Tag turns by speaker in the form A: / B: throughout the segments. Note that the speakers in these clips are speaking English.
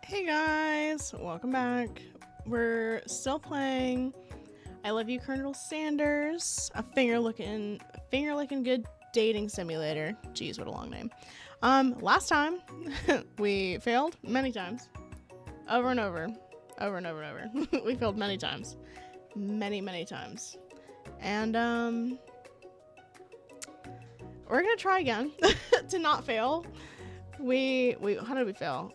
A: Hey guys, welcome back. We're still playing I Love You, Colonel Sanders, a finger-licking good dating simulator. Jeez, what a long name. Last time we failed many times, over and over, over and over and over. We failed many times, many times, and we're gonna try again to not fail. We how did we fail?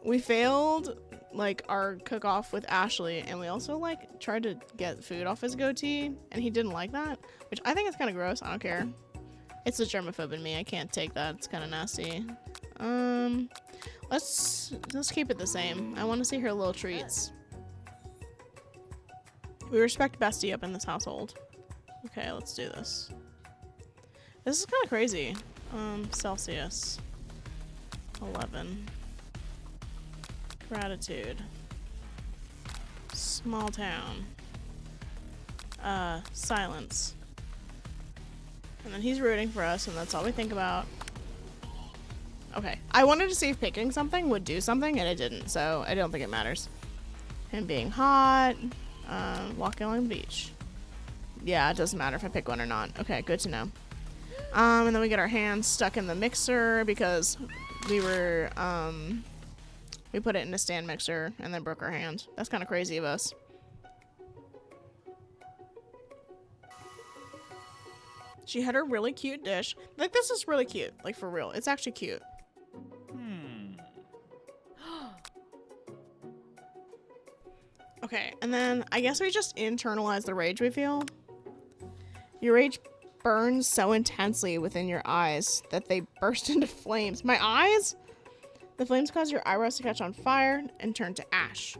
A: We failed like our cook-off with Ashley, and we also like tried to get food off his goatee, and he didn't like that, which I think is kind of gross. I don't care. It's the germaphobe in me. I can't take that. It's kind of nasty. Let's keep it the same. I want to see her little treats. We respect Bestie up in this household. Okay, let's do this. This is kind of crazy. Celsius. 11. Gratitude. Small town. Silence. And then he's rooting for us, and that's all we think about. Okay. I wanted to see if picking something would do something, and it didn't, so I don't think it matters. Him being hot. Walking along the beach. Yeah, it doesn't matter if I pick one or not. Okay, good to know. And then we get our hands stuck in the mixer because we were, we put it in a stand mixer and then broke our hand. That's kind of crazy of us. She had her really cute dish. Like, this is really cute. Like, for real. It's actually cute. Okay, and then I guess we just internalize the rage we feel. Your rage burns so intensely within your eyes that they burst into flames. My eyes? The flames cause your eyebrows to catch on fire and turn to ash.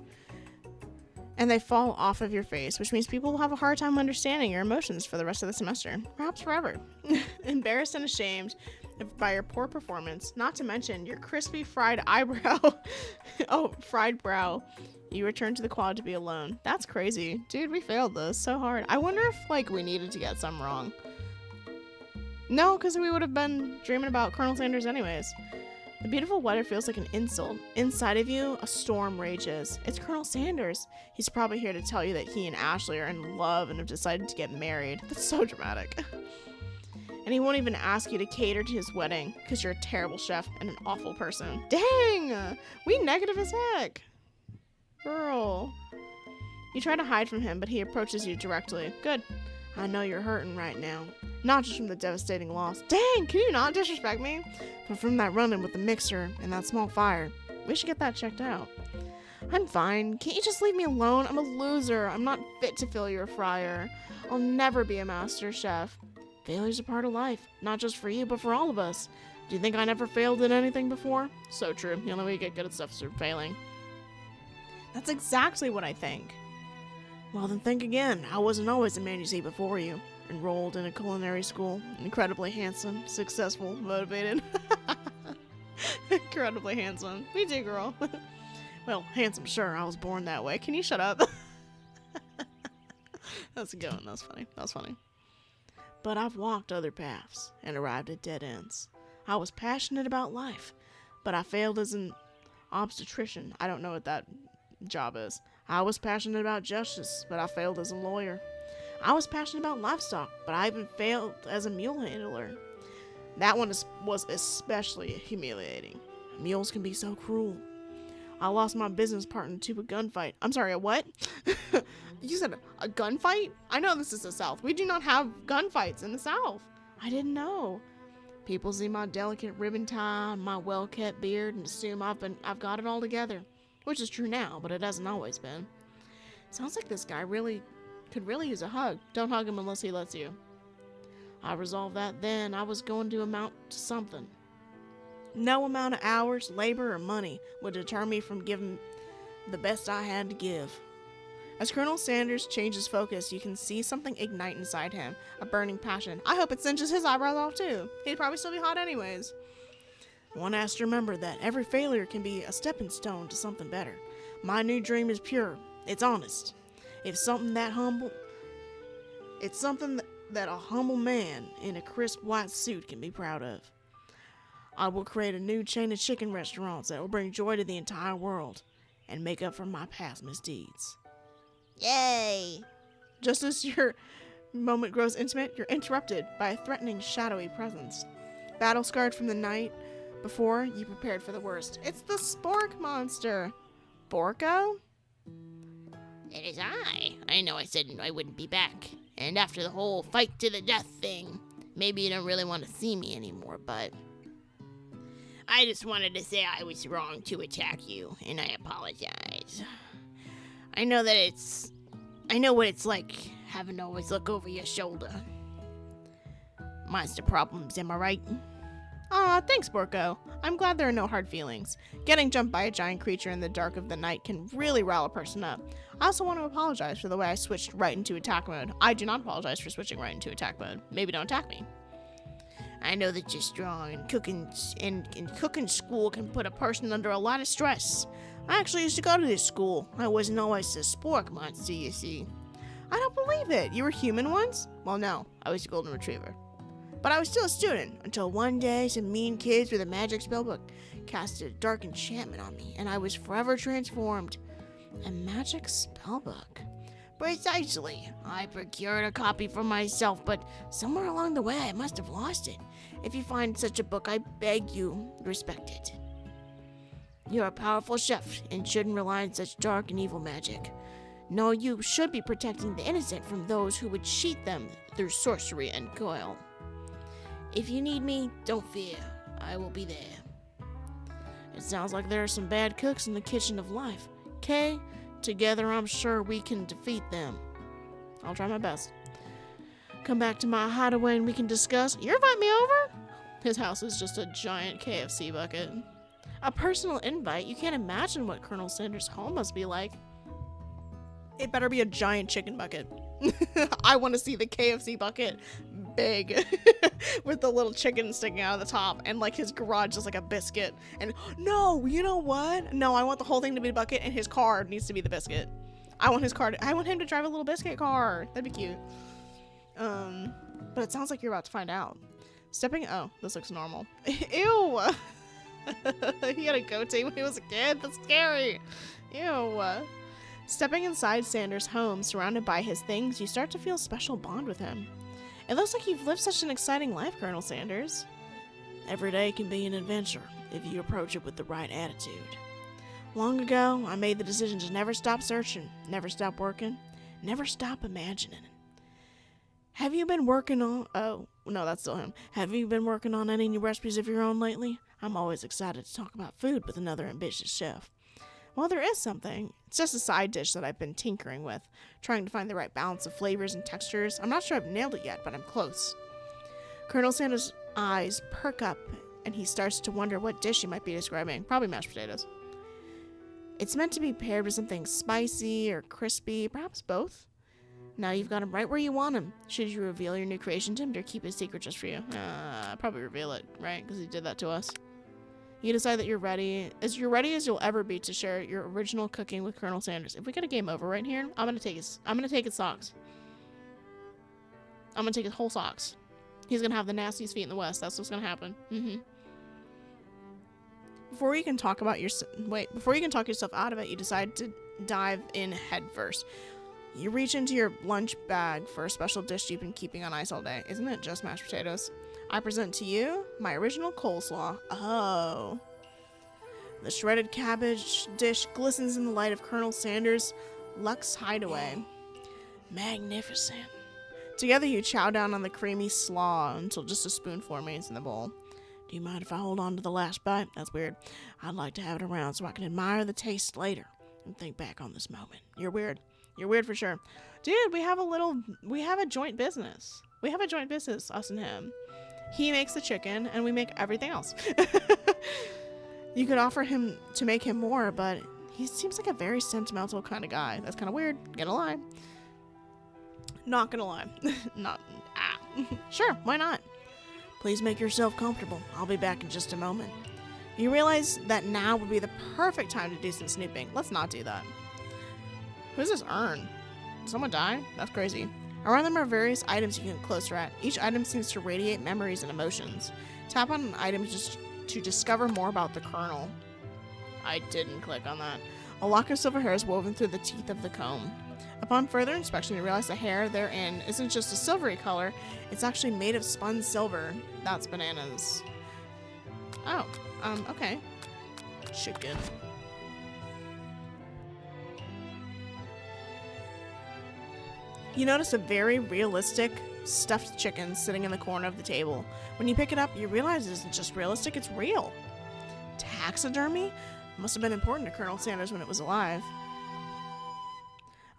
A: And they fall off of your face, which means people will have a hard time understanding your emotions for the rest of the semester. Perhaps forever. Embarrassed and ashamed by your poor performance, not to mention your crispy fried eyebrow. Oh, fried brow. You return to the quad to be alone. That's crazy. Dude, we failed this so hard. I wonder if, like, we needed to get some wrong. No, because we would have been dreaming about Colonel Sanders anyways. The beautiful weather feels like an insult. Inside of you, a storm rages. It's Colonel Sanders. He's probably here to tell you that he and Ashley are in love and have decided to get married. That's so dramatic. And he won't even ask you to cater to his wedding because you're a terrible chef and an awful person. Dang! We negative as heck. Girl. You try to hide from him, but he approaches you directly. Good. I know you're hurting right now. Not just from the devastating loss. Dang, can you not disrespect me? But from that run-in with the mixer and that small fire. We should get that checked out. I'm fine. Can't you just leave me alone? I'm a loser. I'm not fit to fill your fryer. I'll never be a master chef. Failure's a part of life. Not just for you, but for all of us. Do you think I never failed at anything before? So true. The only way you get good at stuff is through failing. That's exactly what I think. Well, then think again. I wasn't always the man you see before you. Enrolled in a culinary school. Incredibly handsome, successful, motivated. Incredibly handsome. Me too, girl. Well, handsome, sure. I was born that way. Can you shut up? That's a good one. That's funny. That's funny. But I've walked other paths and arrived at dead ends. I was passionate about life, but I failed as an obstetrician. I don't know what that job is. I was passionate about justice, but I failed as a lawyer. I was passionate about livestock, but I even failed as a mule handler. That one was especially humiliating. Mules can be so cruel. I lost my business partner to a gunfight. I'm sorry, a what? You said a gunfight? I know this is the South. We do not have gunfights in the South. I didn't know. People see my delicate ribbon tie and my well-kept beard and assume I've got it all together. Which is true now, but it hasn't always been. Sounds like this guy could really use a hug. Don't hug him unless he lets you. I resolved that then. I was going to amount to something. No amount of hours, labor, or money would deter me from giving the best I had to give. As Colonel Sanders changes focus, you can see something ignite inside him, a burning passion. I hope it cinches his eyebrows off too. He'd probably still be hot anyways. One has to remember that every failure can be a stepping stone to something better. My new dream is pure. It's honest. It's something that a humble man in a crisp white suit can be proud of. I will create a new chain of chicken restaurants that will bring joy to the entire world and make up for my past misdeeds.
B: Yay!
A: Just as your moment grows intimate, you're interrupted by a threatening, shadowy presence. Battle-scarred from the night before, you prepared for the worst. It's the Spork monster. Borko?
B: It is I. I know I said I wouldn't be back. And after the whole fight to the death thing, maybe you don't really want to see me anymore, but I just wanted to say I was wrong to attack you, and I apologize. I know what it's like having to always look over your shoulder. Monster problems, am I right?
A: Aw, thanks, Borko. I'm glad there are no hard feelings. Getting jumped by a giant creature in the dark of the night can really rile a person up. I also want to apologize for the way I switched right into attack mode. I do not apologize for switching right into attack mode. Maybe don't attack me.
B: I know that you're strong, and cooking school can put a person under a lot of stress. I actually used to go to this school. I wasn't always a spork monster, you see.
A: I don't believe it. You were human once?
B: Well, no, I was a golden retriever. But I was still a student, until one day some mean kids with a magic spellbook casted a dark enchantment on me, and I was forever transformed.
A: A magic spellbook?
B: Precisely. I procured a copy for myself, but somewhere along the way I must have lost it. If you find such a book, I beg you, respect it. You're a powerful chef and shouldn't rely on such dark and evil magic. No, you should be protecting the innocent from those who would cheat them through sorcery and guile. If you need me, don't fear. I will be there.
A: It sounds like there are some bad cooks in the kitchen of life. Kay, together I'm sure we can defeat them. I'll try my best. Come back to my hideaway and we can discuss. You invite me over? His house is just a giant KFC bucket. A personal invite? You can't imagine what Colonel Sanders' home must be like. It better be a giant chicken bucket. I want to see the KFC bucket big with the little chicken sticking out of the top, and like his garage is like a biscuit. And no, you know what? No, I want the whole thing to be a bucket, and his car needs to be the biscuit. I want him to drive a little biscuit car. That'd be cute. But it sounds like you're about to find out. Oh, this looks normal. Ew. He had a goatee when he was a kid. That's scary. Ew. Stepping inside Sanders' home, surrounded by his things, you start to feel a special bond with him. It looks like you've lived such an exciting life, Colonel Sanders. Every day can be an adventure if you approach it with the right attitude. Long ago, I made the decision to never stop searching, never stop working, never stop imagining. Have you been working on... Oh, no, that's still him. Have you been working on any new recipes of your own lately? I'm always excited to talk about food with another ambitious chef. Well, there is something. It's just a side dish that I've been tinkering with, trying to find the right balance of flavors and textures. I'm not sure I've nailed it yet, but I'm close. Colonel Sanders' eyes perk up, and he starts to wonder what dish he might be describing. Probably mashed potatoes. It's meant to be paired with something spicy or crispy, perhaps both. Now you've got him right where you want him. Should you reveal your new creation to him or keep it a secret just for you? Probably reveal it, right? Because he did that to us. You decide that you're ready, as you'll ever be to share your original cooking with Colonel Sanders. If we get a game over right here, I'm gonna take his socks. I'm gonna take his whole socks. He's gonna have the nastiest feet in the West. That's what's gonna happen. Before you can talk yourself out of it, you decide to dive in head first. You reach into your lunch bag for a special dish you've been keeping on ice all day. Isn't it just mashed potatoes? I present to you my original coleslaw. Oh. The shredded cabbage dish glistens in the light of Colonel Sanders' Lux Hideaway. Magnificent. Together you chow down on the creamy slaw until just a spoonful remains in the bowl. Do you mind if I hold on to the last bite? That's weird. I'd like to have it around so I can admire the taste later and think back on this moment. You're weird. You're weird for sure. Dude, we have a joint business. We have a joint business, us and him. He makes the chicken, and we make everything else. You could offer him to make him more, but he seems like a very sentimental kind of guy. That's kind of weird. Gonna lie. Not gonna lie. Sure, why not? Please make yourself comfortable. I'll be back in just a moment. You realize that now would be the perfect time to do some snooping. Let's not do that. Who's this urn? Did someone die? That's crazy. Around them are various items you can get closer at. Each item seems to radiate memories and emotions. Tap on an item to to discover more about the Colonel. I didn't click on that. A lock of silver hair is woven through the teeth of the comb. Upon further inspection, you realize the hair therein isn't just a silvery color, it's actually made of spun silver. That's bananas. Oh, okay. Chicken. You notice a very realistic stuffed chicken sitting in the corner of the table. When you pick it up, you realize it isn't just realistic, it's real. Taxidermy? Must have been important to Colonel Sanders when it was alive.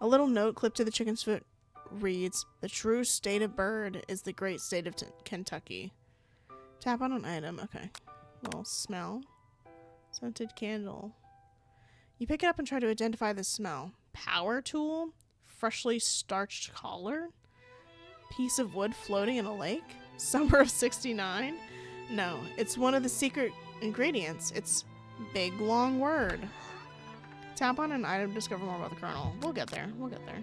A: A little note clipped to the chicken's foot reads, "The true state of bird is the great state of Kentucky." Tap on an item. Okay. Little smell. Scented candle. You pick it up and try to identify the smell. Power tool? Freshly starched collar? Piece of wood floating in a lake? Summer of '69? No, it's one of the secret ingredients. It's big long word. Tap on an item to discover more about the Colonel. We'll get there. We'll get there.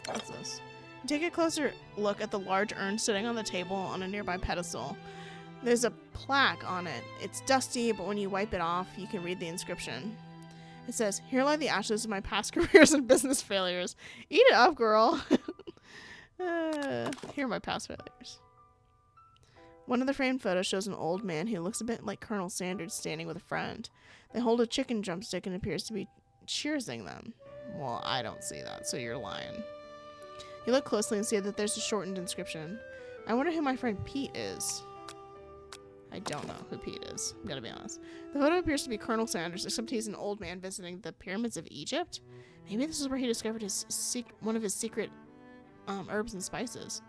A: What's this? You take a closer look at the large urn sitting on the table on a nearby pedestal. There's a plaque on it. It's dusty, but when you wipe it off, you can read the inscription. It says, "Here lie the ashes of my past careers and business failures. Eat it up, girl." Here are my past failures. One of the framed photos shows an old man who looks a bit like Colonel Sanders standing with a friend. They hold a chicken drumstick and appears to be cheersing them. Well, I don't see that, so you're lying. You look closely and see that there's a shortened inscription. I wonder who my friend Pete is. I don't know who Pete is, I'm gonna be honest. The photo appears to be Colonel Sanders, except he's an old man visiting the pyramids of Egypt. Maybe this is where he discovered one of his secret herbs and spices.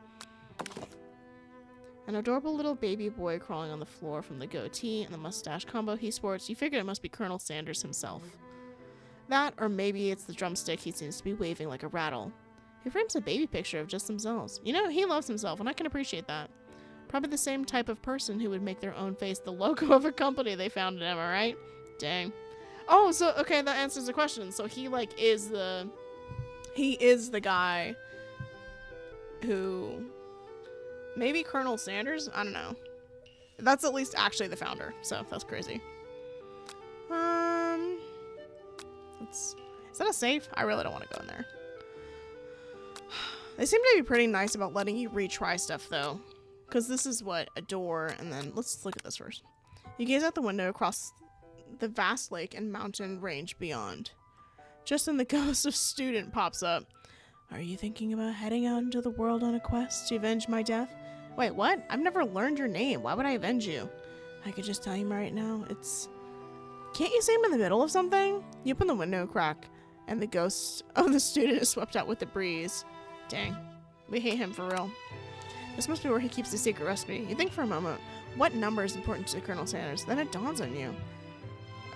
A: An adorable little baby boy crawling on the floor from the goatee and the mustache combo he sports. You figure it must be Colonel Sanders himself. That, or maybe it's the drumstick he seems to be waving like a rattle. He frames a baby picture of just themselves. You know, he loves himself, and I can appreciate that. Probably the same type of person who would make their own face the logo of a company they founded, am I right? Dang. Oh, so, okay, that answers the question. So he, like, is the guy who... Maybe Colonel Sanders? I don't know. That's at least actually the founder, so that's crazy. Is that a safe? I really don't want to go in there. They seem to be pretty nice about letting you retry stuff, though. Because this is what? A door, and then let's look at this first. You gaze out the window across the vast lake and mountain range beyond. Just then the ghost of Student pops up. Are you thinking about heading out into the world on a quest to avenge my death? Wait, what? I've never learned your name. Why would I avenge you? I could just tell you right now. Can't you see him in the middle of something? You open the window crack, and the ghost of the student is swept out with the breeze. Dang. We hate him for real. This must be where he keeps the secret recipe. You think for a moment, what number is important to Colonel Sanders? Then it dawns on you.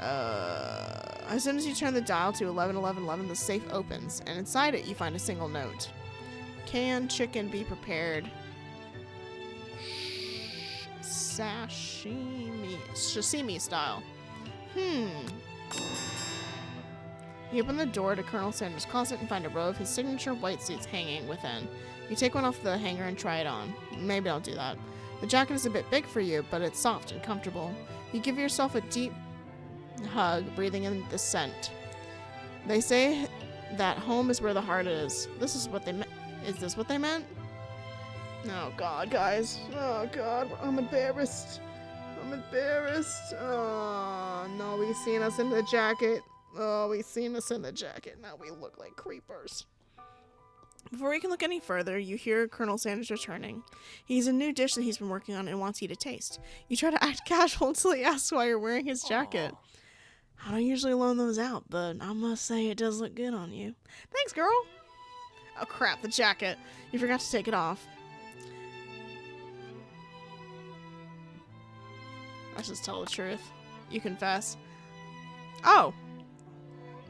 A: As soon as you turn the dial to 111111, the safe opens, and inside it you find a single note. Canned chicken be prepared. Sashimi style. You open the door to Colonel Sanders' closet and find a row of his signature white suits hanging within. You take one off the hanger and try it on. Maybe I'll do that. The jacket is a bit big for you, but it's soft and comfortable. You give yourself a deep hug, breathing in the scent. They say that home is where the heart is. This is what they meant. Is this what they meant? Oh god, guys. Oh god, I'm embarrassed. I'm embarrassed. Oh no, we've seen us in the jacket. Oh, we've seen us in the jacket. Now we look like creepers. Before you can look any further, you hear Colonel Sanders returning. He's a new dish that he's been working on and wants you to taste. You try to act casual until he asks why you're wearing his jacket. Aww. I don't usually loan those out, but I must say it does look good on you. Thanks, girl. Oh crap, the jacket. You forgot to take it off. I should tell the truth. You confess. Oh.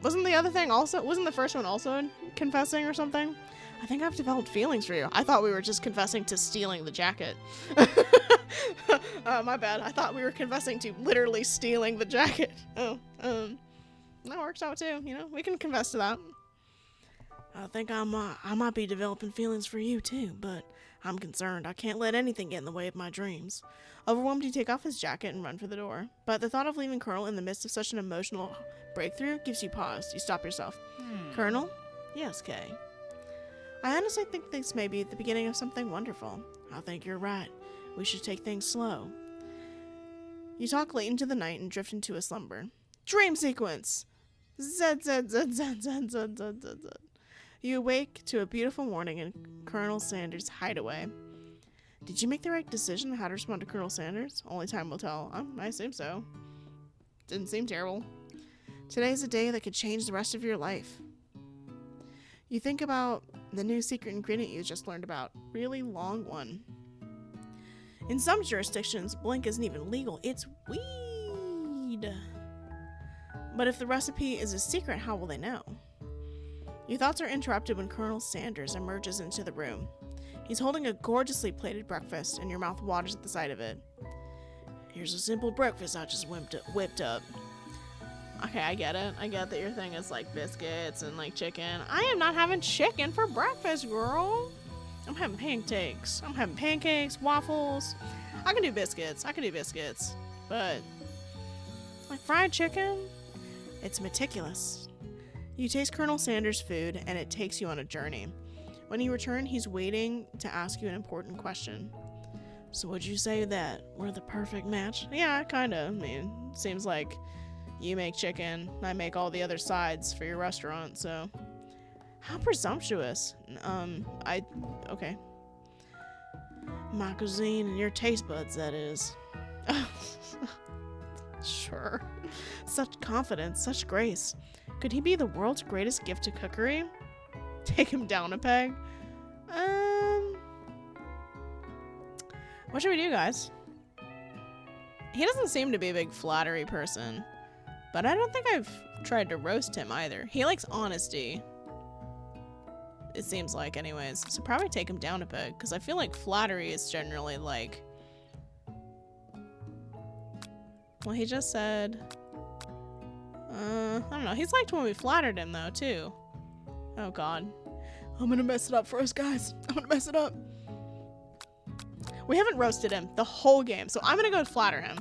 A: Wasn't the other thing also? Wasn't the first one also confessing or something? I think I've developed feelings for you. I thought we were just confessing to stealing the jacket. My bad. I thought we were confessing to literally stealing the jacket. Oh, that works out too. You know, we can confess to that. I think I might be developing feelings for you too, but I'm concerned. I can't let anything get in the way of my dreams. Overwhelmed, you take off his jacket and run for the door. But the thought of leaving Colonel in the midst of such an emotional breakthrough gives you pause. You stop yourself. Colonel? Yes, Kay. I honestly think this may be the beginning of something wonderful. I think you're right. We should take things slow. You talk late into the night and drift into a slumber. Dream sequence! Zed, zed, zed, zed, zed, zed, zed, zed, zed. You awake to a beautiful morning in Colonel Sanders' hideaway. Did you make the right decision on how to respond to Colonel Sanders? Only time will tell. I assume so. Didn't seem terrible. Today's a day that could change the rest of your life. You think about the new secret ingredient you just learned about. Really long one. In some jurisdictions, Blink isn't even legal. It's weed. But if the recipe is a secret, how will they know? Your thoughts are interrupted when Colonel Sanders emerges into the room. He's holding a gorgeously plated breakfast, and your mouth waters at the sight of it. Here's a simple breakfast I just whipped up. Okay, I get it. I get that your thing is like biscuits and like chicken. I am not having chicken for breakfast, girl. I'm having pancakes. I'm having pancakes, waffles. I can do biscuits. But like fried chicken, it's meticulous. You taste Colonel Sanders' food, and it takes you on a journey. When you return, he's waiting to ask you an important question. So would you say that we're the perfect match? Yeah, kinda. I mean, seems like you make chicken, I make all the other sides for your restaurant, so... How presumptuous. Okay. My cuisine and your taste buds, that is. Sure. Such confidence, such grace. Could he be the world's greatest gift to cookery? Take him down a peg. What should we do, guys? He doesn't seem to be a big flattery person, but I don't think I've tried to roast him either. He likes honesty. It seems like, anyways. So probably take him down a peg, because I feel like flattery is generally like... Well, he just said... I don't know. He's liked when we flattered him, though, too. Oh, God. I'm gonna mess it up for us, guys. I'm gonna mess it up. We haven't roasted him the whole game, so I'm gonna go flatter him.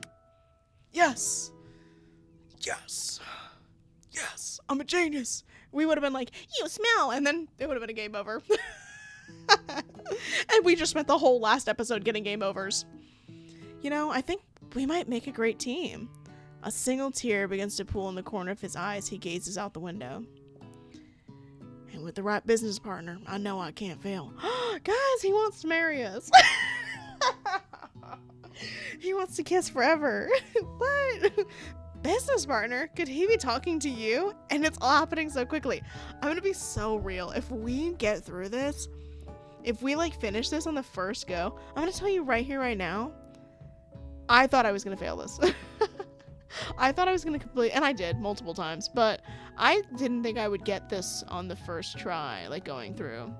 A: Yes! Yes! Yes! I'm a genius! We would have been like, you smell! And then it would have been a game over. And we just spent the whole last episode getting game overs. You know, I think we might make a great team. A single tear begins to pool in the corner of his eyes. He gazes out the window. And with the right business partner, I know I can't fail. Guys, he wants to marry us. He wants to kiss forever. What? Business partner? Could he be talking to you? And it's all happening so quickly. I'm gonna be so real. If we get through this, if we like finish this on the first go, I'm gonna tell you right here, right now, I thought I was gonna fail this. I thought I was gonna complete, and I did multiple times, but I didn't think I would get this on the first try, like going through.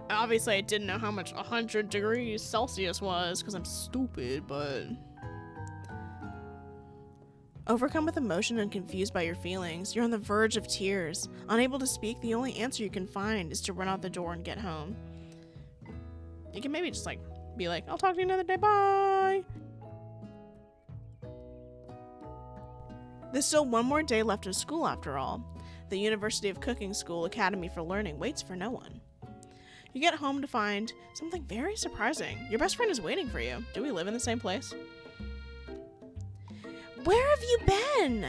A: Obviously, I didn't know how much 100 degrees Celsius was, because I'm stupid, but... Overcome with emotion and confused by your feelings, you're on the verge of tears. Unable to speak, the only answer you can find is to run out the door and get home. You can maybe just, like, be like, I'll talk to you another day, bye! There's still one more day left of school after all. The University of Cooking School Academy for Learning waits for no one. You get home to find something very surprising. Your best friend is waiting for you. Do we live in the same place? Where have you been?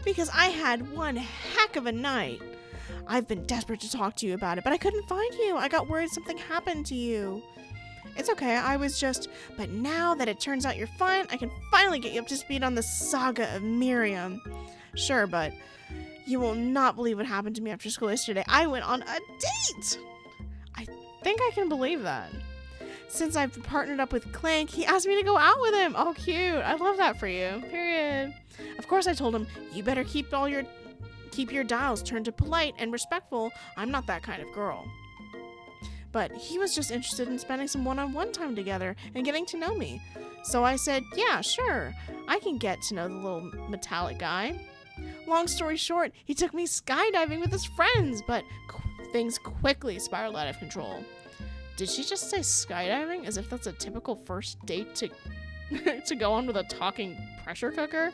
A: Because I had one heck of a night. I've been desperate to talk to you about it, but I couldn't find you. I got worried something happened to you. It's okay, but now that it turns out you're fine, I can finally get you up to speed on the saga of Miriam. Sure, but you will not believe what happened to me after school yesterday. I went on a date! I think I can believe that. Since I've partnered up with Clank, he asked me to go out with him. Oh, cute. I love that for you. Period. Of course, I told him, you better keep your dials turned to polite and respectful. I'm not that kind of girl. But he was just interested in spending some one-on-one time together and getting to know me. So I said, yeah, sure. I can get to know the little metallic guy. Long story short, he took me skydiving with his friends, but Things quickly spiraled out of control. Did she just say skydiving? As if that's a typical first date to to go on with a talking pressure cooker?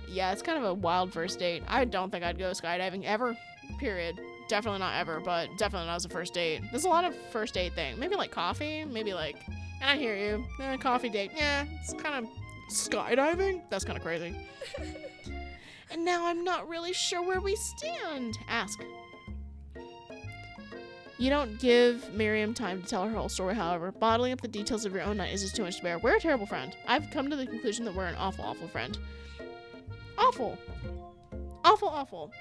A: Yeah, it's kind of a wild first date. I don't think I'd go skydiving ever. Period. Definitely not ever, but definitely not as a first date. There's a lot of first date thing. Maybe like coffee, maybe like, and I hear you. Coffee date. Yeah, it's kind of skydiving. That's kind of crazy. And now I'm not really sure where we stand. Ask. You don't give Miriam time to tell her whole story, however. Bottling up the details of your own night is just too much to bear. We're a terrible friend. I've come to the conclusion that we're an awful, awful friend. Awful. Awful, awful.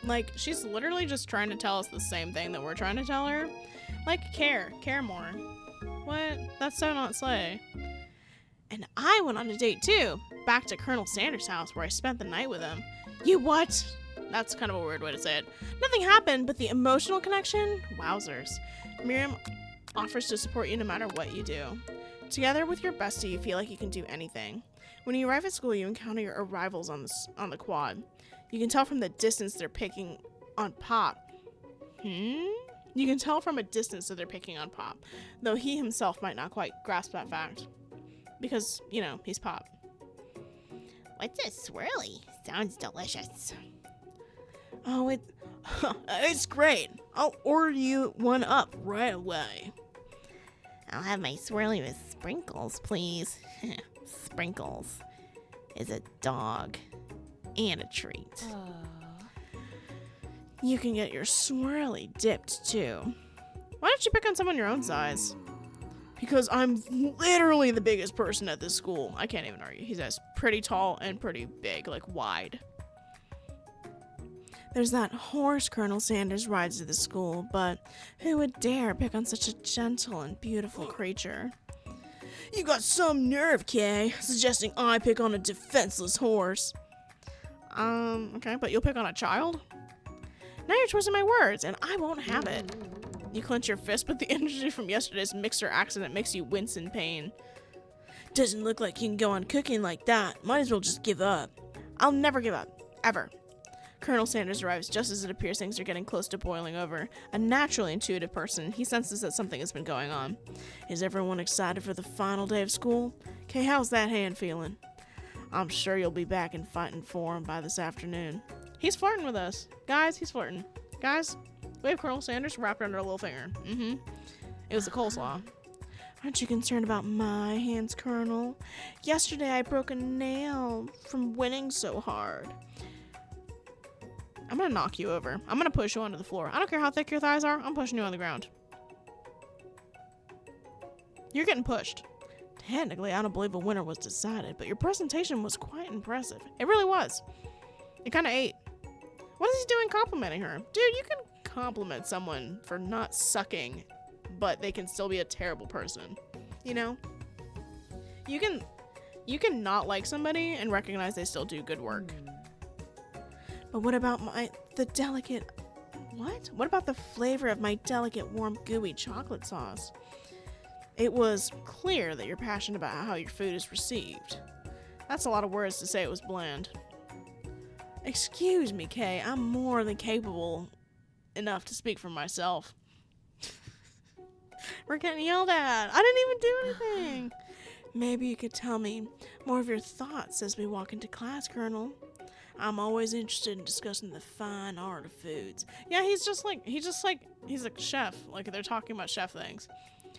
A: Like, she's literally just trying to tell us the same thing that we're trying to tell her. Like, care more. What? That's so not slay. And I went on a date too, back to Colonel Sanders' house where I spent the night with him. You what? That's kind of a weird way to say it. Nothing happened, but the emotional connection? Wowzers. Miriam offers to support you no matter what you do. Together with your bestie, you feel like you can do anything. When you arrive at school, you encounter your arrivals on the quad. You can tell from the distance they're picking on Pop. You can tell from a distance that they're picking on Pop, though he himself might not quite grasp that fact. Because, you know, he's Pop.
B: What's a swirly? Sounds delicious.
A: Oh, it's great. I'll order you one up right away.
B: I'll have my swirly with sprinkles, please. Sprinkles is a dog and a treat.
A: You can get your swirly dipped too. Why don't you pick on someone your own size? Because I'm literally the biggest person at this school. I can't even argue. He's pretty tall and pretty big, like wide. There's that horse Colonel Sanders rides to the school, but who would dare pick on such a gentle and beautiful creature? You got some nerve, Kay, suggesting I pick on a defenseless horse. Okay, but you'll pick on a child? Now you're twisting my words, and I won't have it. You clench your fist, but the energy from yesterday's mixer accident makes you wince in pain. Doesn't look like you can go on cooking like that. Might as well just give up. I'll never give up. Ever. Colonel Sanders arrives just as it appears things are getting close to boiling over. A naturally intuitive person, he senses that something has been going on. Is everyone excited for the final day of school? Kay, how's that hand feeling? I'm sure you'll be back in fighting form by this afternoon. He's flirting with us. Guys, he's flirting. Guys, we have Colonel Sanders wrapped under a little finger. It was the coleslaw. Aren't you concerned about my hands, Colonel? Yesterday I broke a nail from winning so hard. I'm gonna knock you over. I'm gonna push you onto the floor. I don't care how thick your thighs are. I'm pushing you on the ground. You're getting pushed. Technically, I don't believe a winner was decided, but your presentation was quite impressive. It really was. It kind of ate. What is he doing complimenting her? Dude, you can compliment someone for not sucking, but they can still be a terrible person. You know? You can not like somebody and recognize they still do good work. But what about the delicate... What? What about the flavor of my delicate, warm, gooey chocolate sauce? It was clear that you're passionate about how your food is received. That's a lot of words to say it was bland. Excuse me, Kay. I'm more than capable enough to speak for myself. We're getting yelled at. I didn't even do anything. Maybe you could tell me more of your thoughts as we walk into class, Colonel. I'm always interested in discussing the fine art of foods. Yeah, he's a chef. Like, they're talking about chef things.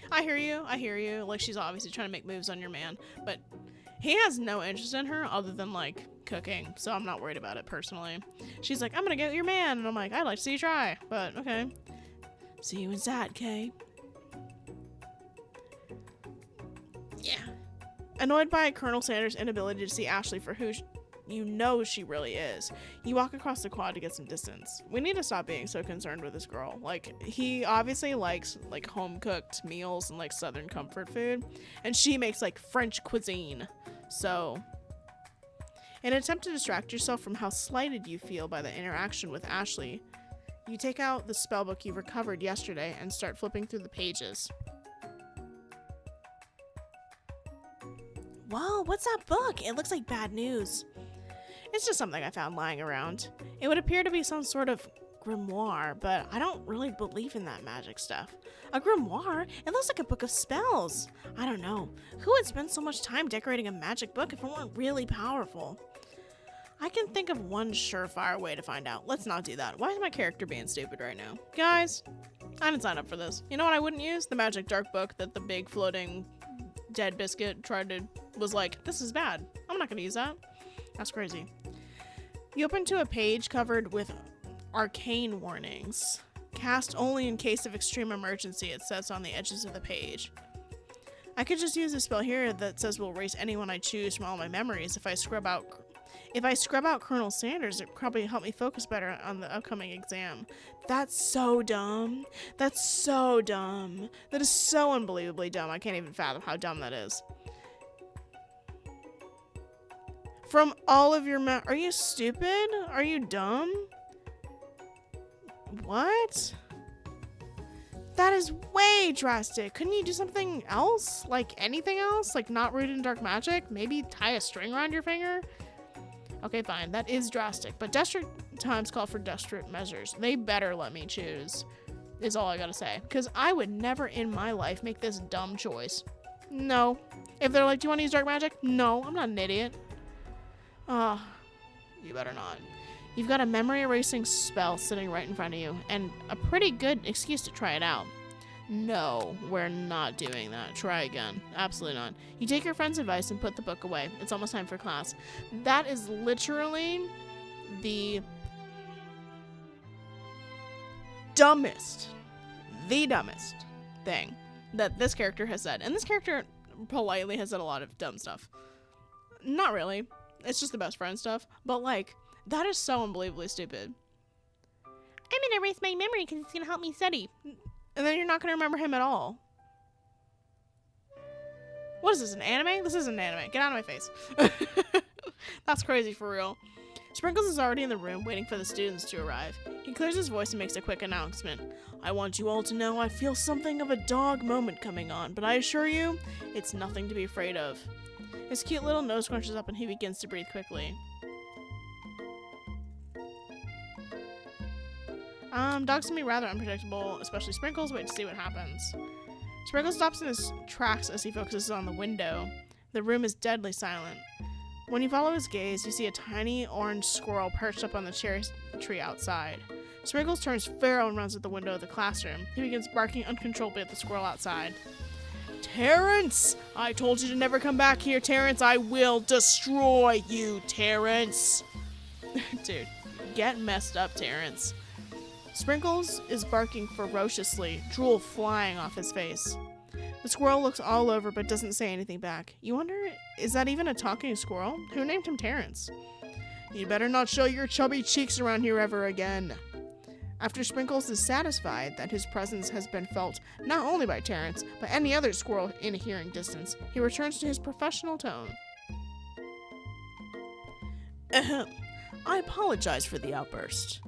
A: I hear you. Like, she's obviously trying to make moves on your man. But he has no interest in her other than, like, cooking. So I'm not worried about it, personally. She's like, I'm gonna get your man. And I'm like, I'd like to see you try. But, okay. See you inside, Kay. Yeah. Annoyed by Colonel Sanders' inability to see Ashley for who you know she really is, you walk across the quad to get some distance. We need to stop being so concerned with this girl. Like, he obviously likes, like, home-cooked meals and, like, southern comfort food, and she makes, like, French cuisine. So, in an attempt to distract yourself from how slighted you feel by the interaction with Ashley, you take out the spellbook you recovered yesterday and start flipping through the pages. Whoa, what's that book? It looks like bad news. It's just something I found lying around. It would appear to be some sort of grimoire, but I don't really believe in that magic stuff. A grimoire? It looks like a book of spells. I don't know. Who would spend so much time decorating a magic book if it weren't really powerful? I can think of one surefire way to find out. Let's not do that. Why is my character being stupid right now? Guys, I didn't sign up for this. You know what I wouldn't use? The magic dark book that the big floating dead biscuit was like, this is bad. I'm not gonna use that. That's crazy. You open to a page covered with arcane warnings. Cast only in case of extreme emergency, it says on the edges of the page. I could just use a spell here that says will erase anyone I choose from all my memories. If I scrub out Colonel Sanders, it probably help me focus better on the upcoming exam. That's so dumb. That's so dumb. That is so unbelievably dumb. I can't even fathom how dumb that is. From all of your are you stupid? Are you dumb? What? That is way drastic. Couldn't you do something else? Like anything else? Like not rooted in dark magic? Maybe tie a string around your finger? Okay, fine. That is drastic. But desperate times call for desperate measures. They better let me choose, is all I gotta say. Because I would never in my life make this dumb choice. No. If they're like, do you want to use dark magic? No, I'm not an idiot. Oh, you better not. You've got a memory erasing spell sitting right in front of you, and a pretty good excuse to try it out. No, we're not doing that. Try again. Absolutely not. You take your friend's advice and put the book away. It's almost time for class. That is literally the dumbest thing that this character has said. And this character politely has said a lot of dumb stuff. Not really. It's just the best friend stuff. But, like, that is so unbelievably stupid. I'm gonna erase my memory because it's gonna help me study. And then you're not gonna remember him at all. What is this, an anime? This isn't an anime. Get out of my face. That's crazy for real. Sprinkles is already in the room waiting for the students to arrive. He clears his voice and makes a quick announcement. I want you all to know I feel something of a dog moment coming on, but I assure you, it's nothing to be afraid of. His cute little nose scrunches up and he begins to breathe quickly. Dogs can be rather unpredictable, especially Sprinkles. Wait to see what happens. Sprinkles stops in his tracks as he focuses on the window. The room is deadly silent. When you follow his gaze, you see a tiny orange squirrel perched up on the cherry tree outside. Sprinkles turns feral and runs at the window of the classroom. He begins barking uncontrollably at the squirrel outside. Terrence! I told you to never come back here, Terrence. I will destroy you, Terrence. Dude, get messed up, Terrence. Sprinkles is barking ferociously, drool flying off his face. The squirrel looks all over but doesn't say anything back. You wonder, is that even a talking squirrel? Who named him Terrence? You better not show your chubby cheeks around here ever again. After Sprinkles is satisfied that his presence has been felt not only by Terrence, but any other squirrel in hearing distance, he returns to his professional tone. Ahem. I apologize for the outburst.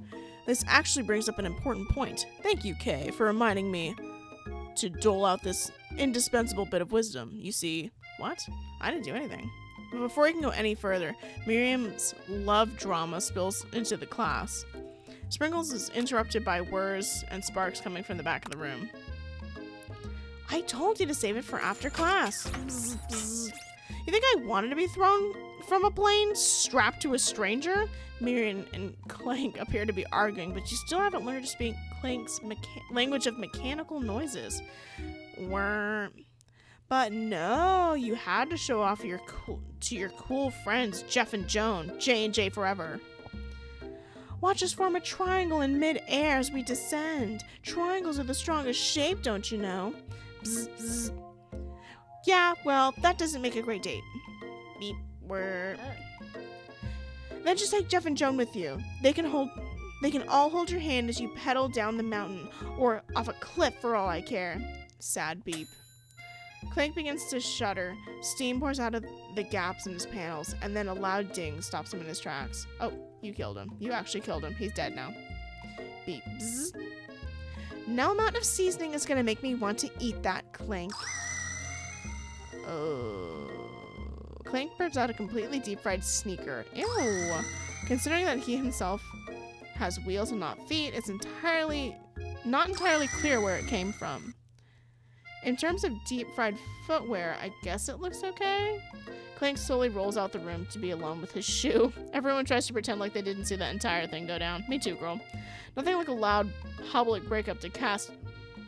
A: This actually brings up an important point. Thank you, Kay, for reminding me to dole out this indispensable bit of wisdom. You see, what? I didn't do anything. But before he can go any further, Miriam's love drama spills into the class. Sprinkles is interrupted by whirs and sparks coming from the back of the room. I told you to save it for after class. Bzz, bzz. You think I wanted to be thrown from a plane strapped to a stranger? Miriam and Clank appear to be arguing, but you still haven't learned to speak Clank's language of mechanical noises. But no, you had to show off to your cool friends, Jeff and Joan, J&J forever. Watch us form a triangle in mid-air as we descend. Triangles are the strongest shape, don't you know? Bzz, bzz. Yeah, well, that doesn't make a great date. Beep, word. Then just take Jeff and Joan with you. They can all hold your hand as you pedal down the mountain, or off a cliff for all I care. Sad beep. Clank begins to shudder. Steam pours out of the gaps in his panels, and then a loud ding stops him in his tracks. Oh, you killed him. You actually killed him. He's dead now. Beep. Bzz. No amount of seasoning is gonna make me want to eat that, Clank. Oh. Clank burps out a completely deep-fried sneaker. Ew. Considering that he himself has wheels and not feet, it's not entirely clear where it came from. In terms of deep-fried footwear, I guess it looks okay. Clank slowly rolls out the room to be alone with his shoe. Everyone tries to pretend like they didn't see the entire thing go down. Me too, girl. Nothing like a loud public breakup to cast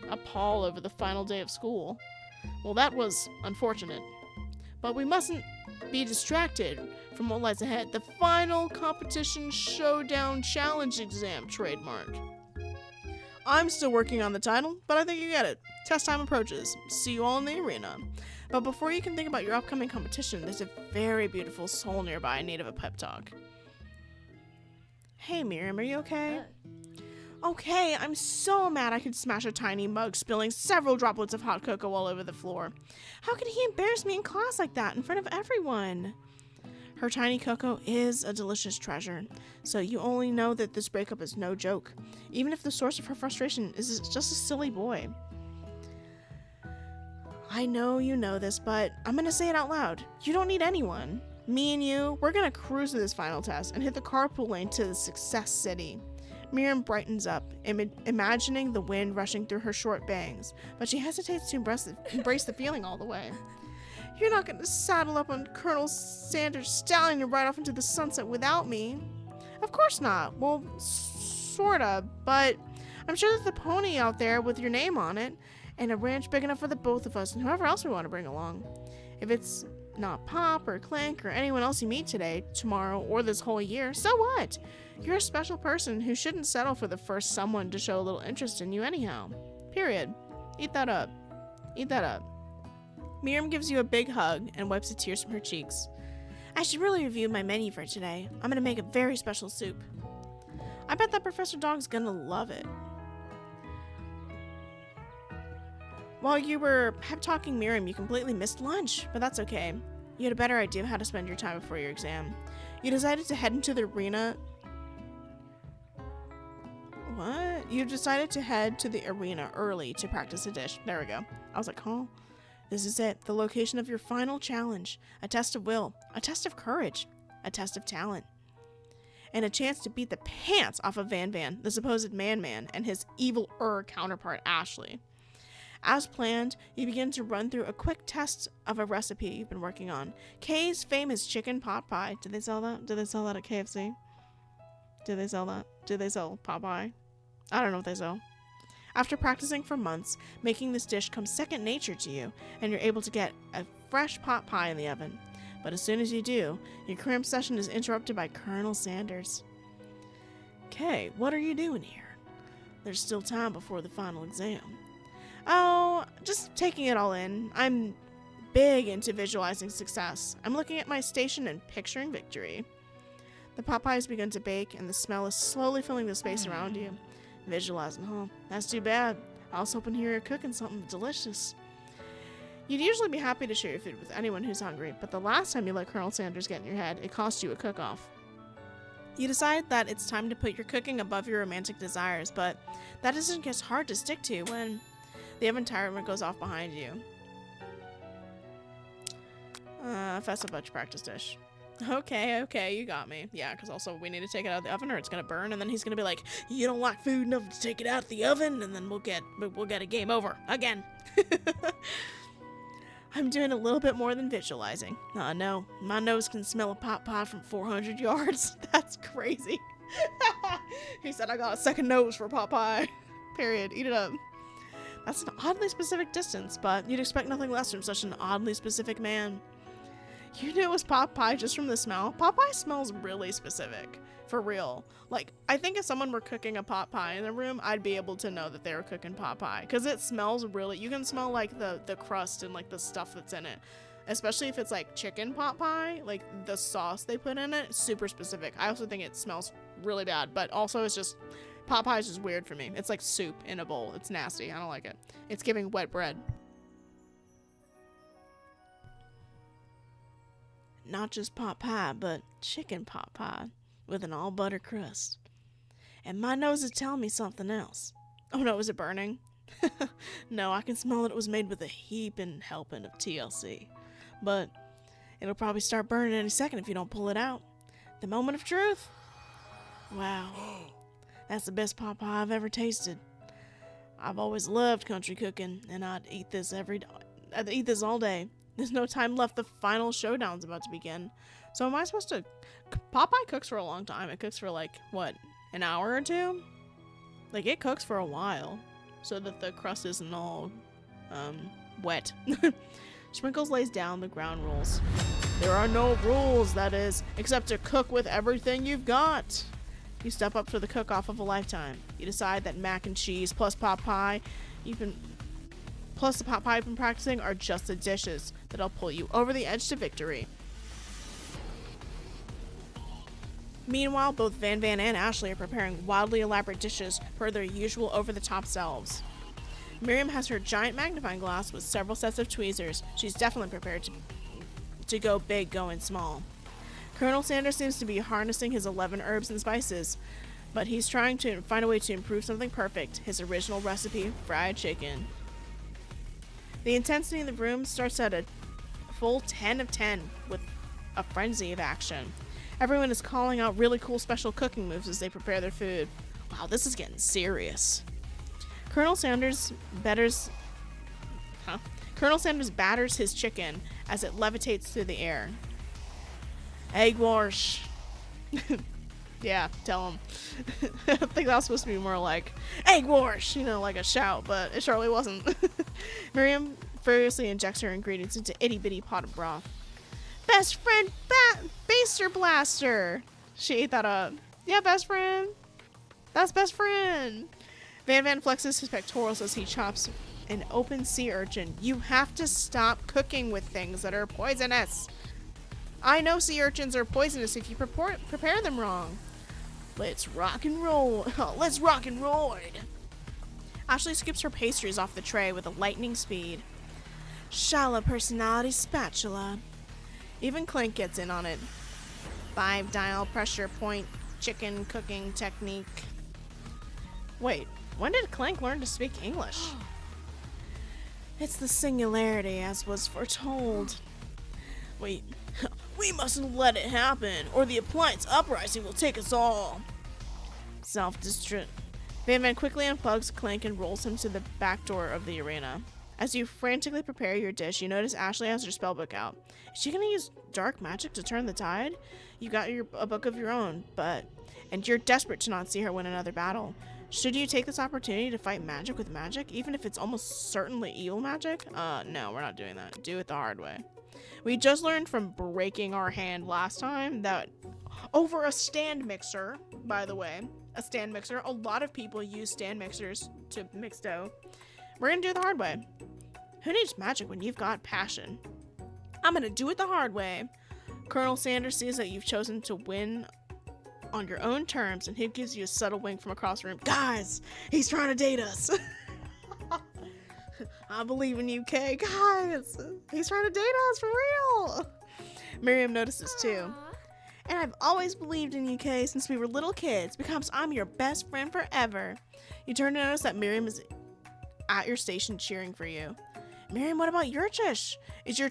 A: a pall over the final day of school. Well, that was unfortunate. But we mustn't be distracted from what lies ahead. The final competition showdown challenge exam trademark. I'm still working on the title, but I think you get it. Test time approaches. See you all in the arena. But before you can think about your upcoming competition, there's a very beautiful soul nearby in need of a pep talk. Hey Miriam, are you okay? Okay, I'm so mad I could smash a tiny mug, spilling several droplets of hot cocoa all over the floor. How could he embarrass me in class like that in front of everyone? Her tiny cocoa is a delicious treasure, so you only know that this breakup is no joke, even if the source of her frustration is just a silly boy. I know you know this, but I'm gonna say it out loud. You don't need anyone. Me and you, we're gonna cruise to this final test and hit the carpool lane to the Success City. Miriam brightens up, imagining the wind rushing through her short bangs, but she hesitates to embrace the feeling all the way. You're not going to saddle up on Colonel Sanders' stallion and ride off into the sunset without me. Of course not. Well, sorta, but I'm sure there's a pony out there with your name on it, and a ranch big enough for the both of us and whoever else we want to bring along. If it's not Pop or Clank or anyone else you meet today, tomorrow, or this whole year, so what? You're a special person who shouldn't settle for the first someone to show a little interest in you anyhow. Period. Eat that up. Eat that up. Miriam gives you a big hug and wipes the tears from her cheeks. I should really review my menu for today. I'm gonna make a very special soup. I bet that Professor Dog's gonna love it. While you were pep-talking Miriam, you completely missed lunch, but that's okay. You had a better idea of how to spend your time before your exam. You decided to head into the arena. What? You decided to head to the arena early to practice a dish. There we go. I was like, huh? This is it. The location of your final challenge. A test of will. A test of courage. A test of talent. And a chance to beat the pants off of Van Van, the supposed man-man, and his evil counterpart, Ashley. As planned, you begin to run through a quick test of a recipe you've been working on. Kay's famous chicken pot pie. Do they sell that? Do they sell that at KFC? Do they sell that? Do they sell pot pie? I don't know what they sell. After practicing for months, making this dish comes second nature to you, and you're able to get a fresh pot pie in the oven. But as soon as you do, your cram session is interrupted by Colonel Sanders. Kay, what are you doing here? There's still time before the final exam. Oh, just taking it all in. I'm big into visualizing success. I'm looking at my station and picturing victory. The pot pie has begun to bake, and the smell is slowly filling the space around you. Visualizing, huh? That's too bad. I was hoping you were cooking something delicious. You'd usually be happy to share your food with anyone who's hungry, but the last time you let Colonel Sanders get in your head, it cost you a cook-off. You decide that it's time to put your cooking above your romantic desires, but that decision gets hard to stick to when the oven timer goes off behind you. Fess a bunch practice dish. Okay, you got me. Yeah, because also we need to take it out of the oven or it's gonna burn, and then he's gonna be like, you don't like food enough to take it out of the oven, and then we'll get a game over again. I'm doing a little bit more than visualizing. No, my nose can smell a pot pie from 400 yards. That's crazy. He said I got a second nose for pot pie. Period. Eat it up. That's an oddly specific distance, but you'd expect nothing less from such an oddly specific man. You knew it was pot pie just from the smell. Pot pie smells really specific. For real. Like, I think if someone were cooking a pot pie in the room, I'd be able to know that they were cooking pot pie. Because it smells really... You can smell, like, the crust and, like, the stuff that's in it. Especially if it's, like, chicken pot pie. Like, the sauce they put in it, super specific. I also think it smells really bad. But also, it's just... Pot pie is just weird for me. It's like soup in a bowl. It's nasty. I don't like it. It's giving wet bread. Not just pot pie, but chicken pot pie with an all-butter crust. And my nose is telling me something else. Oh no, is it burning? No, I can smell that it was made with a heaping helping of TLC. But It'll probably start burning any second if you don't pull it out. The moment of truth. Wow. That's the best pot pie I've ever tasted. I've always loved country cooking, and I'd eat this all day. There's no time left. The final showdown's about to begin. So am I supposed to... Pot pie cooks for a long time. It cooks for like, what, an hour or two? Like, it cooks for a while, so that the crust isn't all, wet. Sprinkles lays down the ground rules. There are no rules, that is, except to cook with everything you've got. You step up for the cook-off of a lifetime. You decide that mac and cheese plus pot pie, plus the pot pie you've been practicing, are just the dishes that'll pull you over the edge to victory. Meanwhile, both Van Van and Ashley are preparing wildly elaborate dishes per their usual over-the-top selves. Miriam has her giant magnifying glass with several sets of tweezers. She's definitely prepared to go big, going small. Colonel Sanders seems to be harnessing his 11 herbs and spices, but he's trying to find a way to improve something perfect, his original recipe, fried chicken. The intensity in the room starts at a full 10 of 10 with a frenzy of action. Everyone is calling out really cool special cooking moves as they prepare their food. Wow, this is getting serious. Colonel Sanders batters his chicken as it levitates through the air. Egg wash. Yeah, tell him. I think that was supposed to be more like, egg wash, like a shout, but it surely wasn't. Miriam furiously injects her ingredients into itty-bitty pot of broth. Best friend, Baster Blaster! She ate that up. Yeah, best friend. That's best friend. Van Van flexes his pectorals as he chops an open sea urchin. You have to stop cooking with things that are poisonous. I know sea urchins are poisonous if you prepare them wrong. Let's rock and roll. Let's rock and roll. Ashley skips her pastries off the tray with a lightning speed. Shala personality spatula. Even Clank gets in on it. 5-dial pressure point chicken cooking technique. Wait, when did Clank learn to speak English? It's the singularity, as was foretold. Wait, we mustn't let it happen, or the appliance uprising will take us all. Self-destruct. Van Van quickly unplugs Clank and rolls him to the back door of the arena. As you frantically prepare your dish, you notice Ashley has her spellbook out. Is she gonna use dark magic to turn the tide? You got a book of your own, and you're desperate to not see her win another battle. Should you take this opportunity to fight magic with magic, even if it's almost certainly evil magic? No, we're not doing that. Do it the hard way. We just learned from breaking our hand last time that over a stand mixer, by the way, a stand mixer, a lot of people use stand mixers to mix dough. We're gonna do it the hard way. Who needs magic when you've got passion? I'm gonna do it the hard way. Colonel Sanders sees that you've chosen to win on your own terms, and he gives you a subtle wink from across the room. Guys, he's trying to date us. I believe in you, Kay. Guys, he's trying to date us for real. Miriam notices too. And I've always believed in you, Kay, since we were little kids, because I'm your best friend forever. You turn to notice that Miriam is at your station cheering for you. Miriam, what about your dish? If you're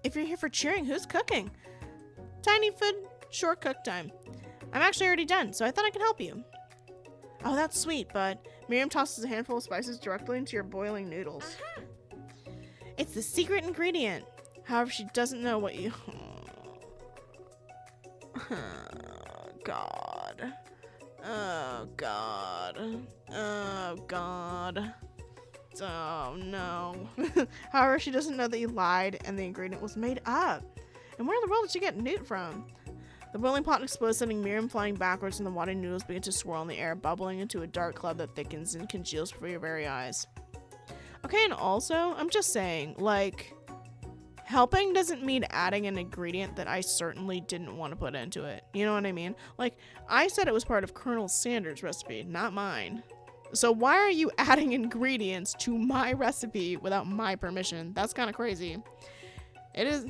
A: here for cheering, who's cooking? Tiny food, short cook time. I'm actually already done, so I thought I could help you. Oh, that's sweet, but Miriam tosses a handful of spices directly into your boiling noodles. It's the secret ingredient. However, she doesn't know what you... God. Oh, God. Oh, God. Oh, no. However, she doesn't know that you lied and the ingredient was made up. And where in the world did she get newt from? The boiling pot explodes, sending Miriam flying backwards, and the watery noodles begin to swirl in the air, bubbling into a dark cloud that thickens and congeals before your very eyes. Okay, and also, I'm just saying, like, helping doesn't mean adding an ingredient that I certainly didn't want to put into it. You know what I mean? Like, I said it was part of Colonel Sanders' recipe, not mine. So why are you adding ingredients to my recipe without my permission? That's kind of crazy. It is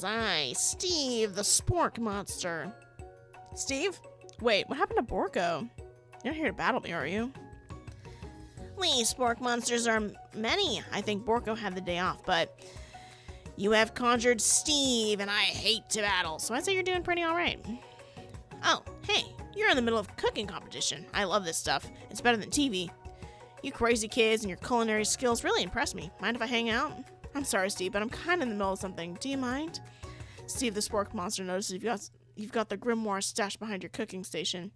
A: I, Steve, the spork monster. Steve? Wait, what happened to Borko? You're not here to battle me, are you? We spork monsters are many. I think Borko had the day off, but You have conjured Steve, and I hate to battle, so I'd say you're doing pretty alright. Oh, hey, you're in the middle of a cooking competition. I love this stuff. It's better than TV. You crazy kids and your culinary skills really impress me. Mind if I hang out? I'm sorry, Steve, but I'm kind of in the middle of something. Do you mind? Steve the Spork Monster notices you've got the grimoire stashed behind your cooking station.